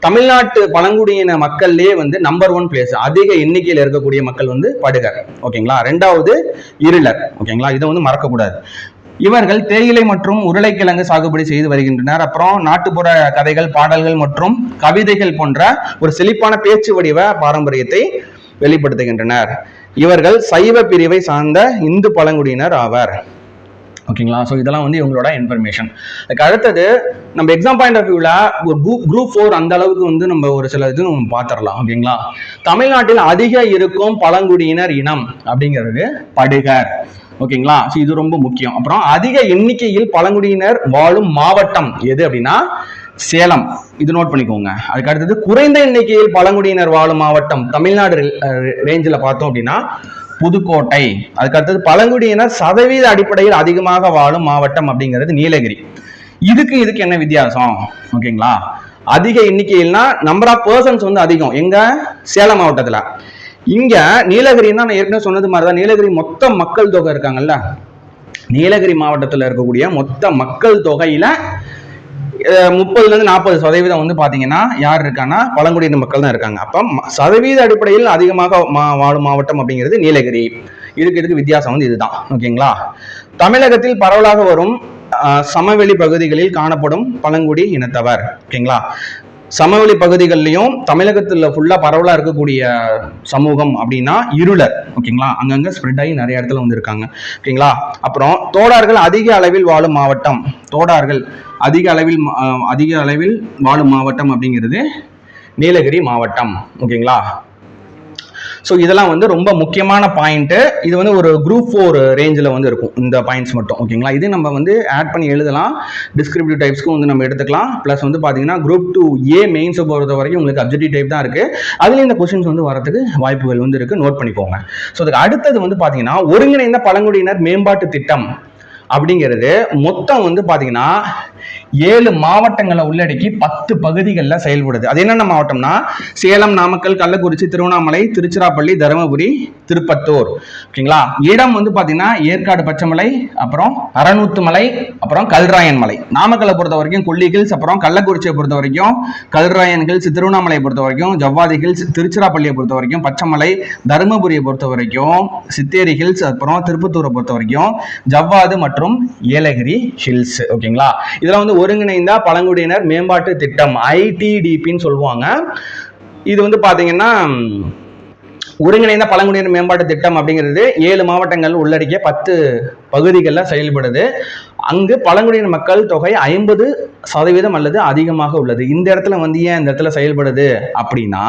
தமிழ்நாட்டு பழங்குடியின மக்கள்லயே வந்து நம்பர் 1 பிளேஸ். அதிக எண்ணிக்கையில் இருக்கக்கூடிய மக்கள் வந்து படுகர். ஓகேங்களா, 2வது இருளர். ஓகேங்களா, இதை வந்து மறக்கக்கூடாது. இவர்கள் தேயிலை மற்றும் உருளைக்கிழங்கு சாகுபடி செய்து வருகின்றனர். அப்புறம் நாட்டுப்புற கதைகள், பாடல்கள் மற்றும் கவிதைகள் போன்ற ஒரு செழிப்பான பேச்சு வடிவ பாரம்பரியத்தை வெளிப்படுத்துகின்றனர். இவர்கள் சைவ பிரிவை சார்ந்த இந்து பழங்குடியினர் ஆவர். ஓகேங்களா, ஸோ இதெல்லாம் வந்து இவங்களோட இன்ஃபர்மேஷன். அதுக்கு அடுத்தது நம்ம எக்ஸாம் பாயிண்ட் ஆஃப் வியூல ஒரு குரூப் 4 அந்த அளவுக்கு வந்து நம்ம ஒரு சில இது நம்ம பார்த்துடலாம். ஓகேங்களா, தமிழ்நாட்டில் அதிக இருக்கும் பழங்குடியினர் இனம் அப்படிங்கிறது படுகர். ஓகேங்களா, ஸோ இது ரொம்ப முக்கியம். அப்புறம் அதிக எண்ணிக்கையில் பழங்குடியினர் வாழும் மாவட்டம் எது அப்படின்னா சேலம். இது நோட் பண்ணிக்கோங்க. அதுக்கு அடுத்தது குறைந்த எண்ணிக்கையில் பழங்குடியினர் வாழும் மாவட்டம் தமிழ்நாடு ரேஞ்சில் பார்த்தோம் அப்படின்னா புதுக்கோட்டை. அதுக்கு அடுத்தது பழங்குடியினர் சதவீத அடிப்படையில் அதிகமாக வாழும் மாவட்டம் அப்படிங்கிறது நீலகிரி. இதுக்கு என்ன வித்தியாசம்? ஓகேங்களா, அதிக எண்ணிக்கையில்னா நம்பர் ஆஃப் பர்சன்ஸ் வந்து அதிகம் எங்க சேலம் மாவட்டத்துல. இங்க நீலகிரின்னா நான் ஏற்கனவே சொன்னது மாதிரிதான், நீலகிரி மொத்த மக்கள் தொகை இருக்காங்கல்ல, நீலகிரி மாவட்டத்தில் இருக்கக்கூடிய மொத்த மக்கள் தொகையில 30-40% வந்து பாத்தீங்கன்னா யார் இருக்காங்கன்னா பழங்குடியின மக்கள் தான் இருக்காங்க. அப்ப சதவீத அடிப்படையில் அதிகமாக வாழும் மாவட்டம் அப்படிங்கிறது நீலகிரி. இதுக்கு வித்தியாசம் வந்து இதுதான். ஓகேங்களா, தமிழகத்தில் பரவலாக வரும் சமவெளி பகுதிகளில் காணப்படும் பழங்குடி இனத்தவர். ஓகேங்களா, சமவெளி பகுதிகளிலையும் தமிழகத்தில் ஃபுல்லாக பரவலாக இருக்கக்கூடிய சமூகம் அப்படின்னா இருளர். ஓகேங்களா, அங்கங்கே ஸ்ப்ரெட் ஆகி நிறைய இடத்துல வந்து இருக்காங்க. ஓகேங்களா, அப்புறம் தோடார்கள் அதிக அளவில் வாழும் மாவட்டம். தோடார்கள் அதிக அளவில் வாழும் மாவட்டம் அப்படிங்கிறது நீலகிரி மாவட்டம். ஓகேங்களா, ஸோ இதெல்லாம் வந்து ரொம்ப முக்கியமான பாயிண்ட்டு. இது வந்து ஒரு குரூப் 4 ரேஞ்சில் வந்து இருக்கும் இந்த பாயிண்ட்ஸ் மட்டும். ஓகேங்களா, இது நம்ம வந்து ஆட் பண்ணி எழுதலாம். டிஸ்கிரிப்டிவ் டைப்ஸ்க்கும் வந்து நம்ம எடுத்துக்கலாம். ப்ளஸ் வந்து பார்த்தீங்கன்னா குரூப் 2A மெயின்ஸை பொறுத்த வரைக்கும் உங்களுக்கு அப்ஜெக்டிவ் டைப் தான் இருக்குது. அதுலேயும் இந்த கொஸ்டின்ஸ் வந்து வரதுக்கு வாய்ப்புகள் வந்து இருக்குது, நோட் பண்ணிக்கோங்க. ஸோ அதுக்கு அடுத்தது வந்து பார்த்தீங்கன்னா ஒருங்கிணைந்த பழங்குடியினர் மேம்பாட்டு திட்டம் அப்படிங்கிறது மொத்தம் வந்து பார்த்தீங்கன்னா 7 மாவட்டங்களை உள்ளடக்கி 10 பகுதிகளில் செயல்படுது. அது என்னென்ன மாவட்டம்னா சேலம், நாமக்கல், கள்ளக்குறிச்சி, திருவண்ணாமலை, திருச்சிராப்பள்ளி, தருமபுரி, திருப்பத்தூர். ஓகேங்களா, இடம் வந்து பார்த்தீங்கன்னா ஏற்காடு பச்சைமலை, அப்புறம் அரநூத்துமலை, அப்புறம் கல்ராயன் மலை. நாமக்கலை பொறுத்த வரைக்கும் கொல்லி ஹில்ஸ், அப்புறம் கள்ளக்குறிச்சியை பொறுத்த வரைக்கும் கல்ராயன் ஹில்ஸ், திருவண்ணாமலையை பொறுத்த வரைக்கும் ஜவ்வாதி ஹில்ஸ், திருச்சிராப்பள்ளியை பொறுத்த வரைக்கும் பச்சைமலை, தருமபுரியை பொறுத்த வரைக்கும் சித்தேரி ஹில்ஸ், அப்புறம் திருப்பத்தூரை பொறுத்த வரைக்கும் ஜவ்வாது மற்றும் ஏலகிரி ஹில்ஸ். ஓகேங்களா, இதெல்லாம் வந்து ஒருங்கிணைந்த பழங்குடியினர் மேம்பாட்டு திட்டம் ITDPன்னு சொல்லுவாங்க. இது வந்து பாத்தீங்கன்னா ஒருங்கிணைந்த பழங்குடியினர் மேம்பாட்டு திட்டம் அப்படிங்கிறது 7 மாவட்டங்கள் உள்ளடக்கிய 10 பகுதிகளில் செயல்படுது. அங்கு பழங்குடியினர் மக்கள் தொகை 50% அல்லது அதிகமாக உள்ளது. இந்த இடத்துல வந்து ஏன் இந்த இடத்துல செயல்படுது அப்படின்னா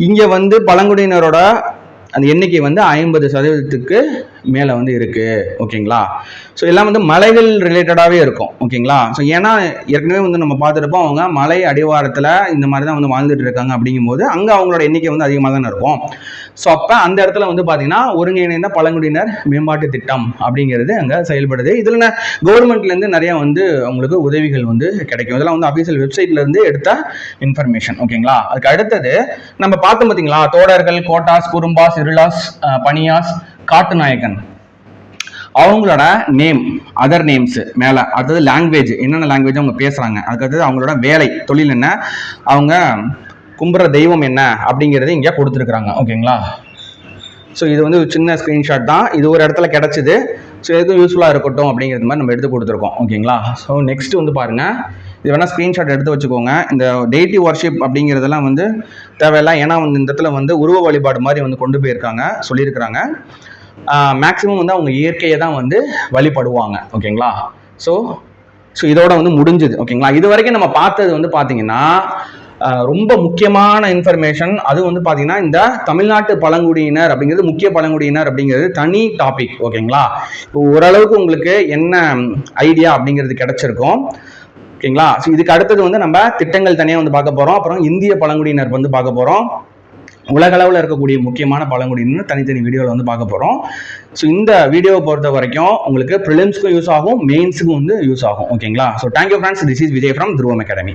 இங்க வந்து பழங்குடியினரோட அந்த எண்ணிக்கை வந்து 50%க்கு மேலே வந்து இருக்கு. ஓகேங்களா, ஸோ எல்லாம் வந்து மலைகள் ரிலேட்டடாகவே இருக்கும். ஓகேங்களா, ஸோ ஏன்னா ஏற்கனவே வந்து நம்ம பார்த்துருப்போம், அவங்க மலை அடிவாரத்தில் இந்த மாதிரி தான் வந்து வாழ்ந்துட்டு இருக்காங்க. அப்படிங்கும்போது அங்கே அவங்களோட எண்ணிக்கை வந்து அதிகமாக தானே இருக்கும். ஸோ அப்போ அந்த இடத்துல வந்து பார்த்தீங்கன்னா ஒருங்கிணைந்த பழங்குடியினர் மேம்பாட்டு திட்டம் அப்படிங்கிறது அங்கே செயல்படுது. இதில் கவர்மெண்ட்லேருந்து நிறைய வந்து அவங்களுக்கு உதவிகள் வந்து கிடைக்கும். இதெல்லாம் வந்து அஃபீஷியல் வெப்சைட்லேருந்து எடுத்த இன்ஃபர்மேஷன். ஓகேங்களா, அதுக்கு அடுத்தது நம்ம பார்த்தோம் பார்த்தீங்களா, தோடர்கள், கோட்டாஸ், குறும்பாஸ், இருளாஸ், பனியாஸ், காட்டுநாயக்கன், அவங்களோட நேம், அதர் நேம்ஸ் மேல, அதாவது லாங்குவேஜ், என்னென்ன லாங்குவேஜ் அவங்க பேசுறாங்க, அதுக்கடுத்தது அவங்களோட வேலை, தொழில் என்ன, அவங்க கும்புற தெய்வம் என்ன அப்படிங்கிறது இங்கே கொடுத்துருக்குறாங்க. ஓகேங்களா, ஸோ இது வந்து ஒரு சின்ன ஸ்க்ரீன்ஷாட் தான், இது ஒரு இடத்துல கிடைச்சிது. ஸோ எதுவும் யூஸ்ஃபுல்லாக இருக்கட்டும் அப்படிங்கிறது மாதிரி நம்ம எடுத்து கொடுத்துருக்கோம். ஓகேங்களா, ஸோ நெக்ஸ்ட் வந்து பாருங்க, இது வேணால் ஸ்க்ரீன்ஷாட் எடுத்து வச்சுக்கோங்க. இந்த டெய்டி வர்ஷிப் அப்படிங்கிறதெல்லாம் வந்து தேவையில்லை. ஏன்னா வந்து இந்த இடத்துல வந்து உருவ வழிபாடு மாதிரி வந்து கொண்டு போயிருக்காங்க, சொல்லியிருக்கிறாங்க. மேக்ஸிமம் வந்து அவங்க இயற்கையை தான் வந்து வழிபடுவாங்க. ஓகேங்களா, ஸோ இதோட வந்து முடிஞ்சுது. ஓகேங்களா, இது வரைக்கும் நம்ம பார்த்தது வந்து பார்த்தீங்கன்னா ரொம்ப முக்கியமான இன்ஃபர்மேஷன். அது வந்து பார்த்தீங்கன்னா இந்த தமிழ்நாட்டு பழங்குடியினர் அப்படிங்கிறது, முக்கிய பழங்குடியினர் அப்படிங்கிறது தனி டாபிக். ஓகேங்களா, இப்போ ஓரளவுக்கு உங்களுக்கு என்ன ஐடியா அப்படிங்கிறது கிடைச்சிருக்கும். ஓகேங்களா, ஸோ இதுக்கு அடுத்தது வந்து நம்ம திட்டங்கள் தனியாக வந்து பார்க்க போகிறோம். அப்புறம் இந்திய பழங்குடியினர் வந்து பார்க்க போகிறோம். உலகளவில் இருக்கக்கூடிய முக்கியமான பழங்குடியினர் தனித்தனி வீடியோவில் வந்து பார்க்க போகிறோம். ஸோ இந்த வீடியோவை பொறுத்த வரைக்கும் உங்களுக்கு ப்ரிலிம்ஸ்க்கும் யூஸ் ஆகும், மெயின்ஸுக்கும் வந்து யூஸ் ஆகும். ஓகேங்களா, so thank you friends, this is Vijay from துருவம் அகாடமி.